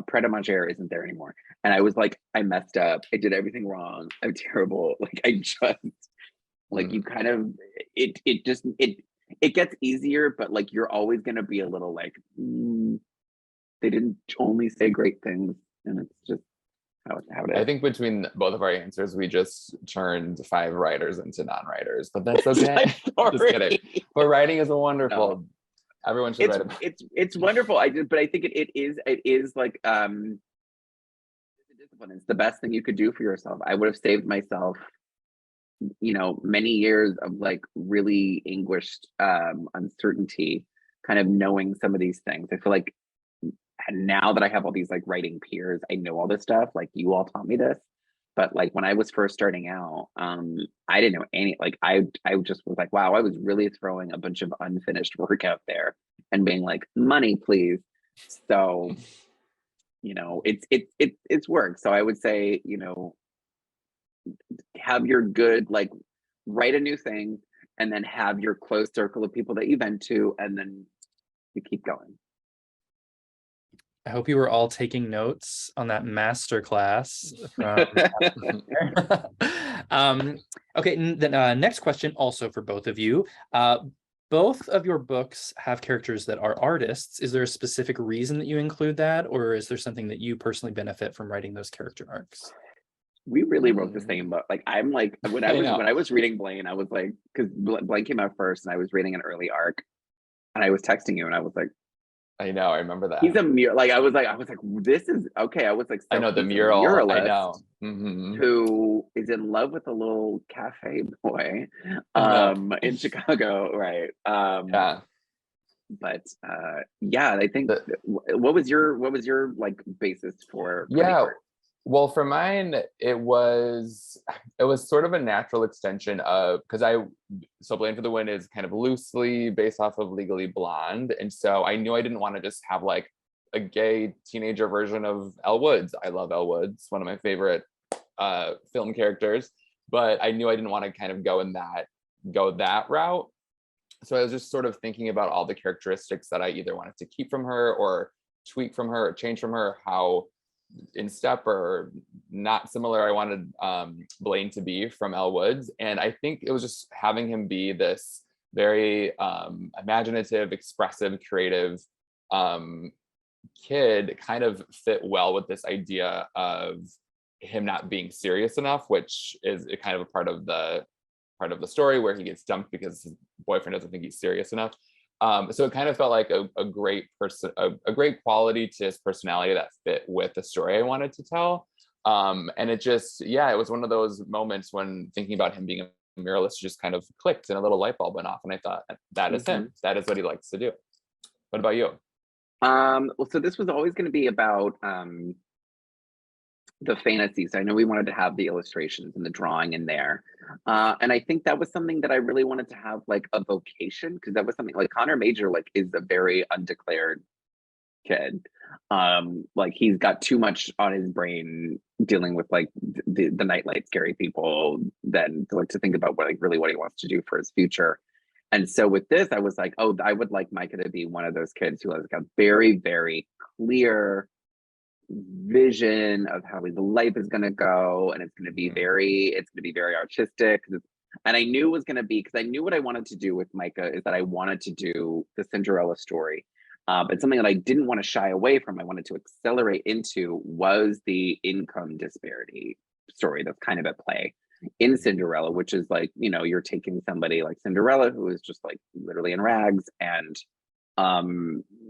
Pret a Manger isn't there anymore. And I was like, I messed up. I did everything wrong. I'm terrible. Like I just like you kind of it gets easier, but like you're always gonna be a little like they didn't only say great things, and it's just how it is. I think between both of our answers, we just turned 5 writers into non-writers, but that's okay. Just kidding. But writing is a wonderful. No. Everyone should write about. It's wonderful. But I think it is like it's a discipline. It's the best thing you could do for yourself. I would have saved myself, you know, many years of like really anguished uncertainty, kind of knowing some of these things. I feel like now that I have all these like writing peers, I know all this stuff. Like you all taught me this, but like when I was first starting out, I didn't know any. Like I just was like, wow, I was really throwing a bunch of unfinished work out there and being like, money, please. So, you know, it's work. So I would say, you know, have your good, like write a new thing and then have your close circle of people that you vent to, and then you keep going. I hope you were all taking notes on that master class. Okay, then next question also for both of you. Both of your books have characters that are artists. Is there a specific reason that you include that, or is there something that you personally benefit from writing those character arcs? We really wrote the same book. Like I'm like when I was reading Blaine, I was like, because Blaine came out first, and I was reading an early arc, and I was texting you, and I was like, I know, I remember that. He's a mural. Like I was like, this is okay. I was like, so I know the mural. I know. Who is in love with a little cafe boy, in Chicago, right? Yeah. But yeah, I think what was your like basis for? Yeah. Well, for mine, it was sort of a natural extension of, so Blame for the Wind is kind of loosely based off of Legally Blonde. And so I knew I didn't want to just have like a gay teenager version of Elle Woods. I love Elle Woods, one of my favorite film characters, but I knew I didn't want to kind of go that route. So I was just sort of thinking about all the characteristics that I either wanted to keep from her or tweak from her or change from her, how in step or not similar I wanted Blaine to be from Elle Woods. And I think it was just having him be this very imaginative, expressive, creative kid kind of fit well with this idea of him not being serious enough, which is kind of a part of the story where he gets dumped because his boyfriend doesn't think he's serious enough. So it kind of felt like a great person, a great quality to his personality that fit with the story I wanted to tell. And it just, it was one of those moments when thinking about him being a muralist just kind of clicked and a little light bulb went off. And I thought, that is him. That is what he likes to do. What about you? Well, so this was always going to be about the fantasy. So I know we wanted to have the illustrations and the drawing in there. And I think that was something that I really wanted to have like a vocation, because that was something like Connor Major like is a very undeclared kid. Like he's got too much on his brain dealing with like the nightlight scary people than to, like, to think about what like really what he wants to do for his future. And so with this, I was like, oh, I would like Micah to be one of those kids who has got very, very clear vision of how his life is going to go, and it's going to be very artistic. And I knew it was going to be, because I knew what I wanted to do with Micah is that I wanted to do the Cinderella story, but something that I didn't want to shy away from, I wanted to accelerate into, was the income disparity story that's kind of at play in Cinderella, which is like, you know, you're taking somebody like Cinderella who is just like literally in rags, and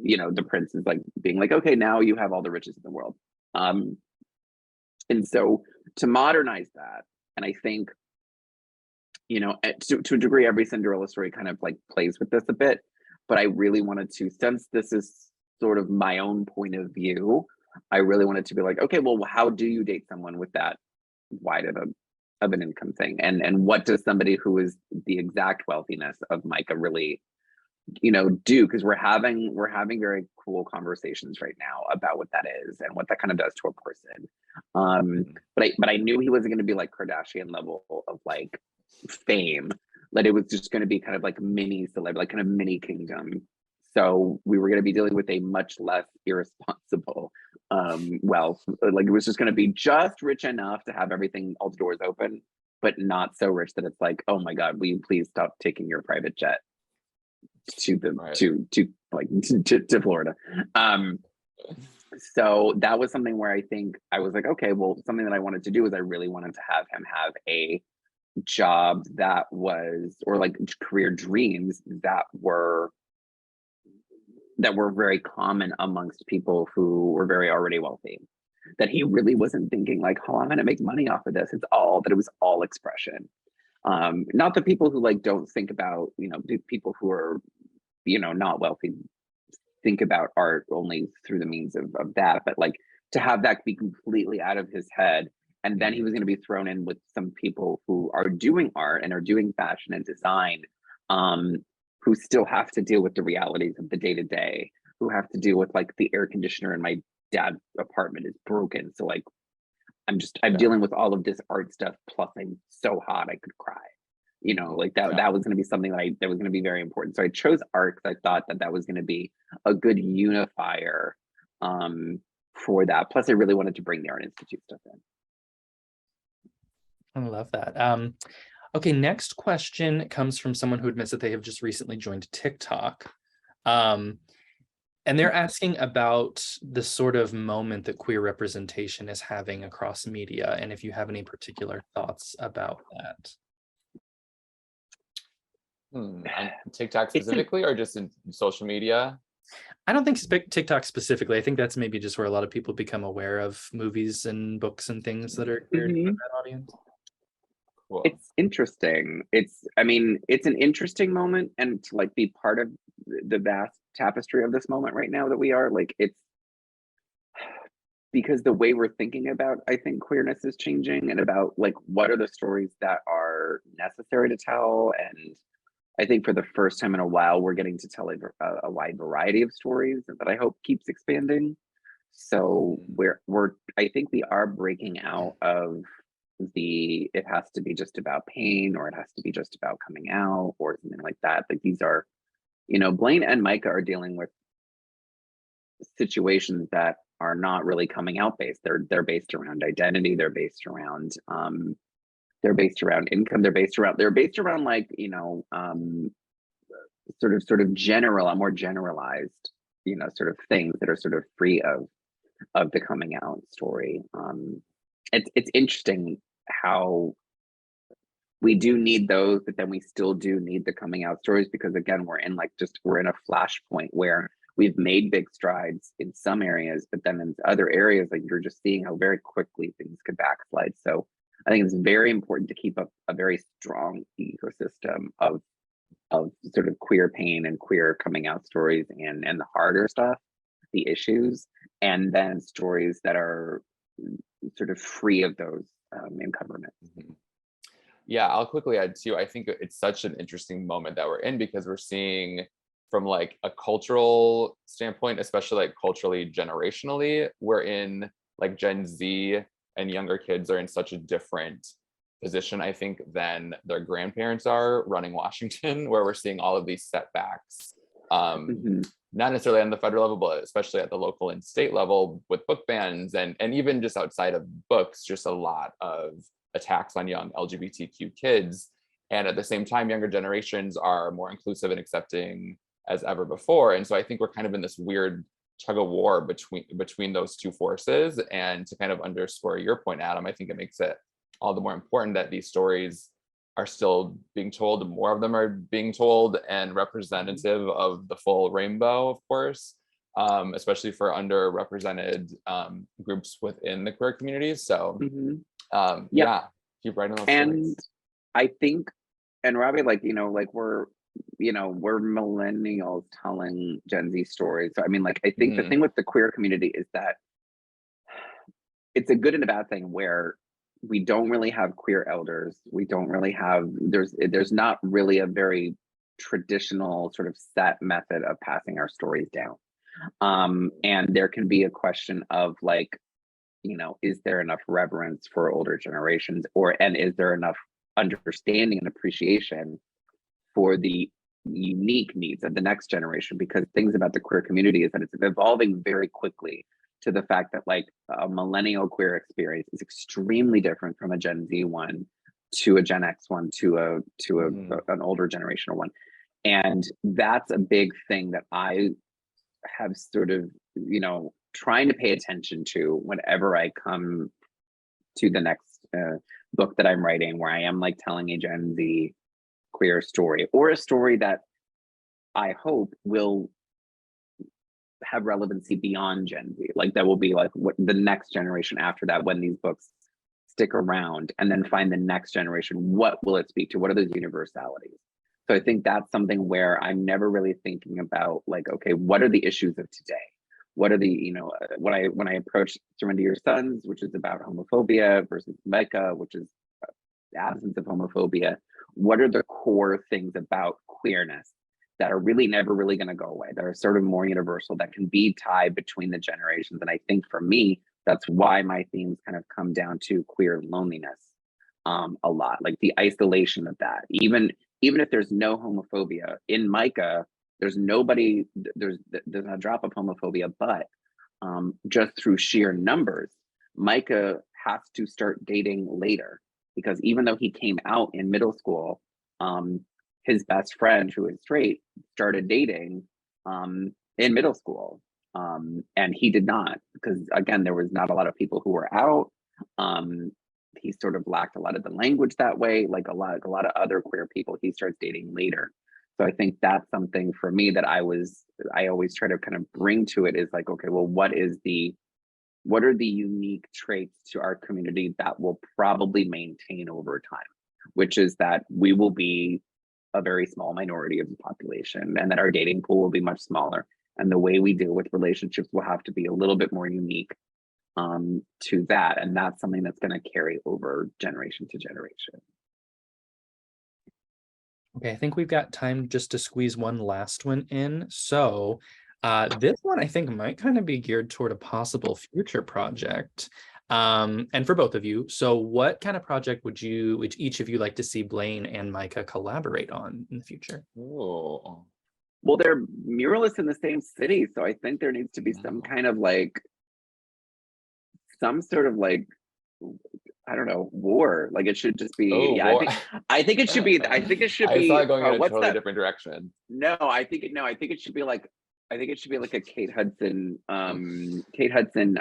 you know, the prince is like being like, okay, now you have all the riches in the world. And so to modernize that, and I think, you know, to a degree, every Cinderella story kind of like plays with this a bit, but I really wanted to, since this is sort of my own point of view, I really wanted to be like, okay, well, how do you date someone with that wide of an income thing, and what does somebody who is the exact wealthiness of Micah really, you know, do? Because we're having very cool conversations right now about what that is and what that kind of does to a person. But I knew he wasn't going to be like Kardashian level of like fame, that it was just going to be kind of like mini celebrity, like kind of mini kingdom. So we were going to be dealing with a much less irresponsible wealth. Like it was just going to be just rich enough to have everything, all the doors open, but not so rich that it's like, oh my God, will you please stop taking your private jet to the to Florida. So that was something where I think I was like, okay, well, something that I wanted to do is I really wanted to have him have a job that was, or like career dreams that were very common amongst people who were very already wealthy. That he really wasn't thinking like, oh, I'm gonna make money off of this. It was all expression. Not the people who like don't think about, you know, the people who are, you know, not wealthy think about art only through the means of that, but like to have that be completely out of his head. And then he was going to be thrown in with some people who are doing art and are doing fashion and design, who still have to deal with the realities of the day-to-day, who have to deal with like the air conditioner in my dad's apartment is broken, so like I'm dealing with all of this art stuff, plus I'm so hot I could cry, you know, like that. That was going to be something that was going to be very important. So I chose art because I thought that was going to be a good unifier for that. Plus I really wanted to bring the Art Institute stuff in. I love that. Okay, next question comes from someone who admits that they have just recently joined TikTok. And they're asking about the sort of moment that queer representation is having across media, and if you have any particular thoughts about that. On TikTok specifically, or just in social media? I don't think TikTok specifically. I think that's maybe just where a lot of people become aware of movies and books and things that are queer to that audience. Cool. It's interesting. It's an interesting moment, and to like be part of the vast tapestry of this moment right now that we are, like, it's because the way we're thinking about, I think, queerness is changing, and about like what are the stories that are necessary to tell. And I think for the first time in a while, we're getting to tell a wide variety of stories that I hope keeps expanding. So I think we are breaking out of it has to be just about pain, or it has to be just about coming out, or something like that. Like these are, you know, Blaine and Micah are dealing with situations that are not really coming out based. They're based around identity. They're based around income. They're based around like, you know, sort of more generalized, you know, sort of things that are sort of free of the coming out story. It's interesting how we do need those, but then we still do need the coming out stories, because again, we're in a flashpoint where we've made big strides in some areas, but then in other areas, like you're just seeing how very quickly things could backslide. So I think it's very important to keep up a very strong ecosystem of sort of queer pain and queer coming out stories, and the harder stuff, the issues, and then stories that are sort of free of those encumberments. Yeah, I'll quickly add too. I think it's such an interesting moment that we're in because we're seeing from like a cultural standpoint, especially like culturally, generationally, we're in like Gen Z and younger kids are in such a different position, I think, than their grandparents are running Washington, where we're seeing all of these setbacks. Not necessarily on the federal level, but especially at the local and state level with book bans and even just outside of books, just a lot of attacks on young LGBTQ kids. And at the same time, younger generations are more inclusive and accepting as ever before. And so I think we're kind of in this weird tug of war between those two forces. And to kind of underscore your point, Adam, I think it makes it all the more important that these stories are still being told, more of them are being told, and representative of the full rainbow, of course, especially for underrepresented groups within the queer communities. So yeah, keep writing those stories. I think, and Robbie, like, like we're millennials telling Gen Z stories. So I mean, like, I think the thing with the queer community is that it's a good and a bad thing where we don't really have queer elders. We don't really have, there's not really a very traditional sort of set method of passing our stories down. And there can be a question of like, is there enough reverence for older generations, and is there enough understanding and appreciation for the unique needs of the next generation? Because things about the queer community is that it's evolving very quickly to the fact that like a millennial queer experience is extremely different from a Gen Z one to a Gen X one to an older generational one. And that's a big thing that I have sort of, trying to pay attention to whenever I come to the next book that I'm writing, where I am like telling a Gen Z queer story, or a story that I hope will have relevancy beyond Gen Z. Like that will be like what the next generation after that, when these books stick around, and then find the next generation. What will it speak to? What are those universalities? So I think that's something where I'm never really thinking about like, okay, what are the issues of today? What are the, when I approach Surrender Your Sons, which is about homophobia, versus Micah, which is the absence of homophobia, what are the core things about queerness that are really never really going to go away, that are sort of more universal, that can be tied between the generations? And I think for me, that's why my themes kind of come down to queer loneliness a lot, like the isolation of that. Even if there's no homophobia in Micah, there's a drop of homophobia, but just through sheer numbers, Micah has to start dating later, because even though he came out in middle school, his best friend, who is straight, started dating in middle school, and he did not, because again, there was not a lot of people who were out. He sort of lacked a lot of the language that way, like a lot of other queer people he starts dating later. So I think that's something for me that I always try to kind of bring to it, is like, okay, well, what are the unique traits to our community that will probably maintain over time, which is that we will be a very small minority of the population, and that our dating pool will be much smaller, and the way we deal with relationships will have to be a little bit more unique to that. And that's something that's going to carry over generation to generation. Okay, I think we've got time just to squeeze one last one in. So this one I think might kind of be geared toward a possible future project. And for both of you, so what kind of project would each of you like to see Blaine and Micah collaborate on in the future? Oh, well, they're muralists in the same city, so I think there needs to be some kind of like, some sort of like, I don't know, war. Like it should just be. Oh, yeah, war. I think it should be. I think it should be. I saw it going in a what's totally that? different direction. No, I think it should be like. I think it should be like a Kate Hudson. Kate Hudson.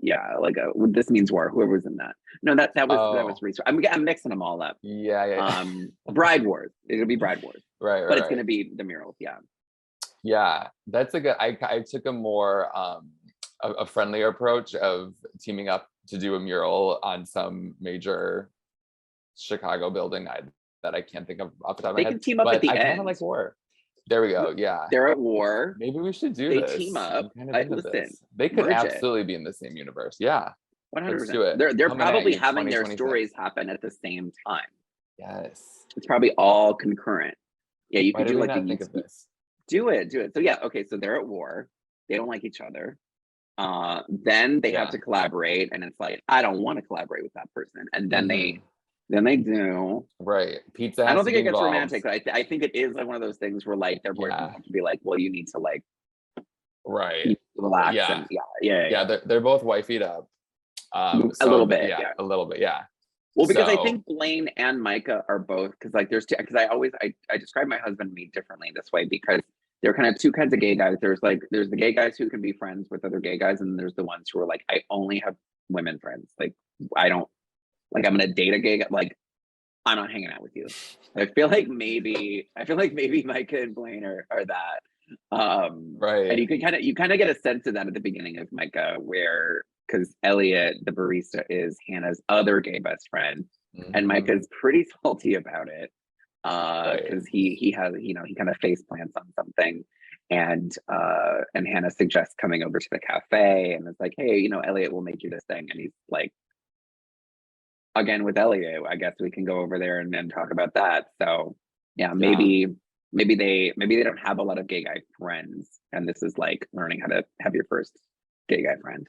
Yeah, like a This Means War. Whoever was in that. No, that was research. I'm mixing them all up. Yeah. Bride Wars. It'll be Bride Wars. Right. But it's gonna be the murals. Yeah. Yeah, that's a good. I took a more a friendlier approach of teaming up to do a mural on some major Chicago building that I can't think of off the top of my head. They can team up at the end. I kind of like war. There we go. Yeah, they're at war. Maybe we should do they this. team up. Listen, this. They could merge absolutely be in the same universe. Yeah. Let's do it. They're Coming at probably you, having their 2026. stories happen at the same time. Yes. It's probably all concurrent. Yeah, you Why could did do we like not think of this? do it. So yeah, okay, so they're at war. They don't like each other. Then they have to collaborate, and it's like, I don't want to collaborate with that person. And then they do. Right. Pizza. I don't has think to it be gets involved. romantic. I think it is like one of those things where like their boyfriend have to be like, well, you need to like Right. relax. Yeah. And yeah. They're both wifey'd up. A little bit. Yeah. A little bit. Yeah. Well, because I think Blaine and Micah are both, because like there's two, because I describe my husband and me differently this way, because there are kind of two kinds of gay guys. There's the gay guys who can be friends with other gay guys, and there's the ones who are like, I only have women friends. Like I don't, like I'm gonna date a gay guy, like I'm not hanging out with you. I feel like maybe Micah and Blaine are that. Right. And you kind of get a sense of that at the beginning of Micah, where because Elliot, the barista, is Hannah's other gay best friend, and Micah's pretty salty about it because he has, he kind of face plants on something, and Hannah suggests coming over to the cafe, and it's like, hey, Elliot will make you this thing, and he's like, again with Elliot, I guess we can go over there and then talk about that. So yeah, maybe they don't have a lot of gay guy friends, and this is like learning how to have your first gay guy friend.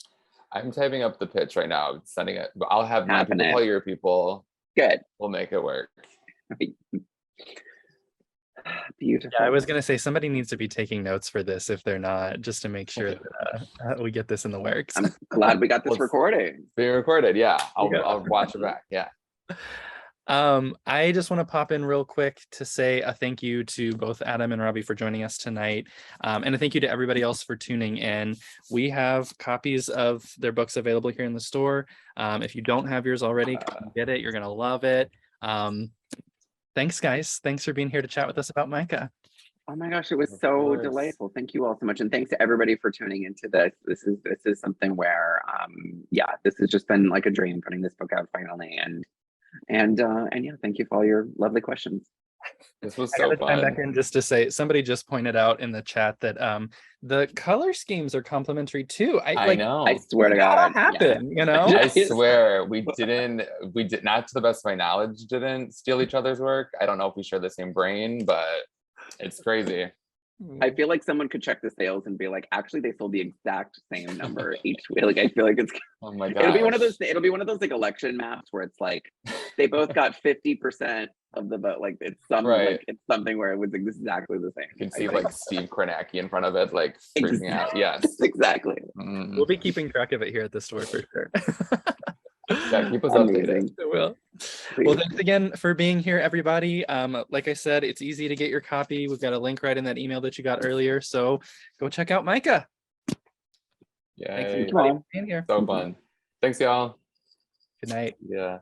I'm typing up the pitch right now, sending it. I'll have my people call your people. Good. We'll make it work. Beautiful. Yeah, I was gonna say somebody needs to be taking notes for this if they're not, just to make sure that we get this in the works. I'm glad we got this recording. Being recorded, yeah. I'll watch it back. Yeah. I just want to pop in real quick to say a thank you to both Adam and Robbie for joining us tonight. And a thank you to everybody else for tuning in. We have copies of their books available here in the store. If you don't have yours already, come get it. You're going to love it. Thanks, guys. Thanks for being here to chat with us about Micah. Oh my gosh, it was so delightful. Thank you all so much. And thanks to everybody for tuning into this. This is something where, this has just been like a dream putting this book out finally. And yeah, thank you for all your lovely questions. This was so fun. Chime back in just to say, somebody just pointed out in the chat that the color schemes are complimentary too. I know. I swear to God, happened. I swear we did not, to the best of my knowledge, didn't steal each other's work. I don't know if we share the same brain, but it's crazy. I feel like someone could check the sales and be like, actually, they sold the exact same number each week. Like, I feel like it's. Oh my god. It'll be one of those like election maps where it's like they both got 50% of the vote. Like it's something where it was exactly the same. You can see like Steve Kornacki in front of it, like freaking out. Yes, exactly. We'll be keeping track of it here at the store for sure. Yeah, keep us updated. Well, thanks again for being here, everybody. Like I said, it's easy to get your copy. We've got a link right in that email that you got earlier. So go check out Micah. Yeah. Thanks for being here. So fun. Thanks, y'all. Good night. Yeah.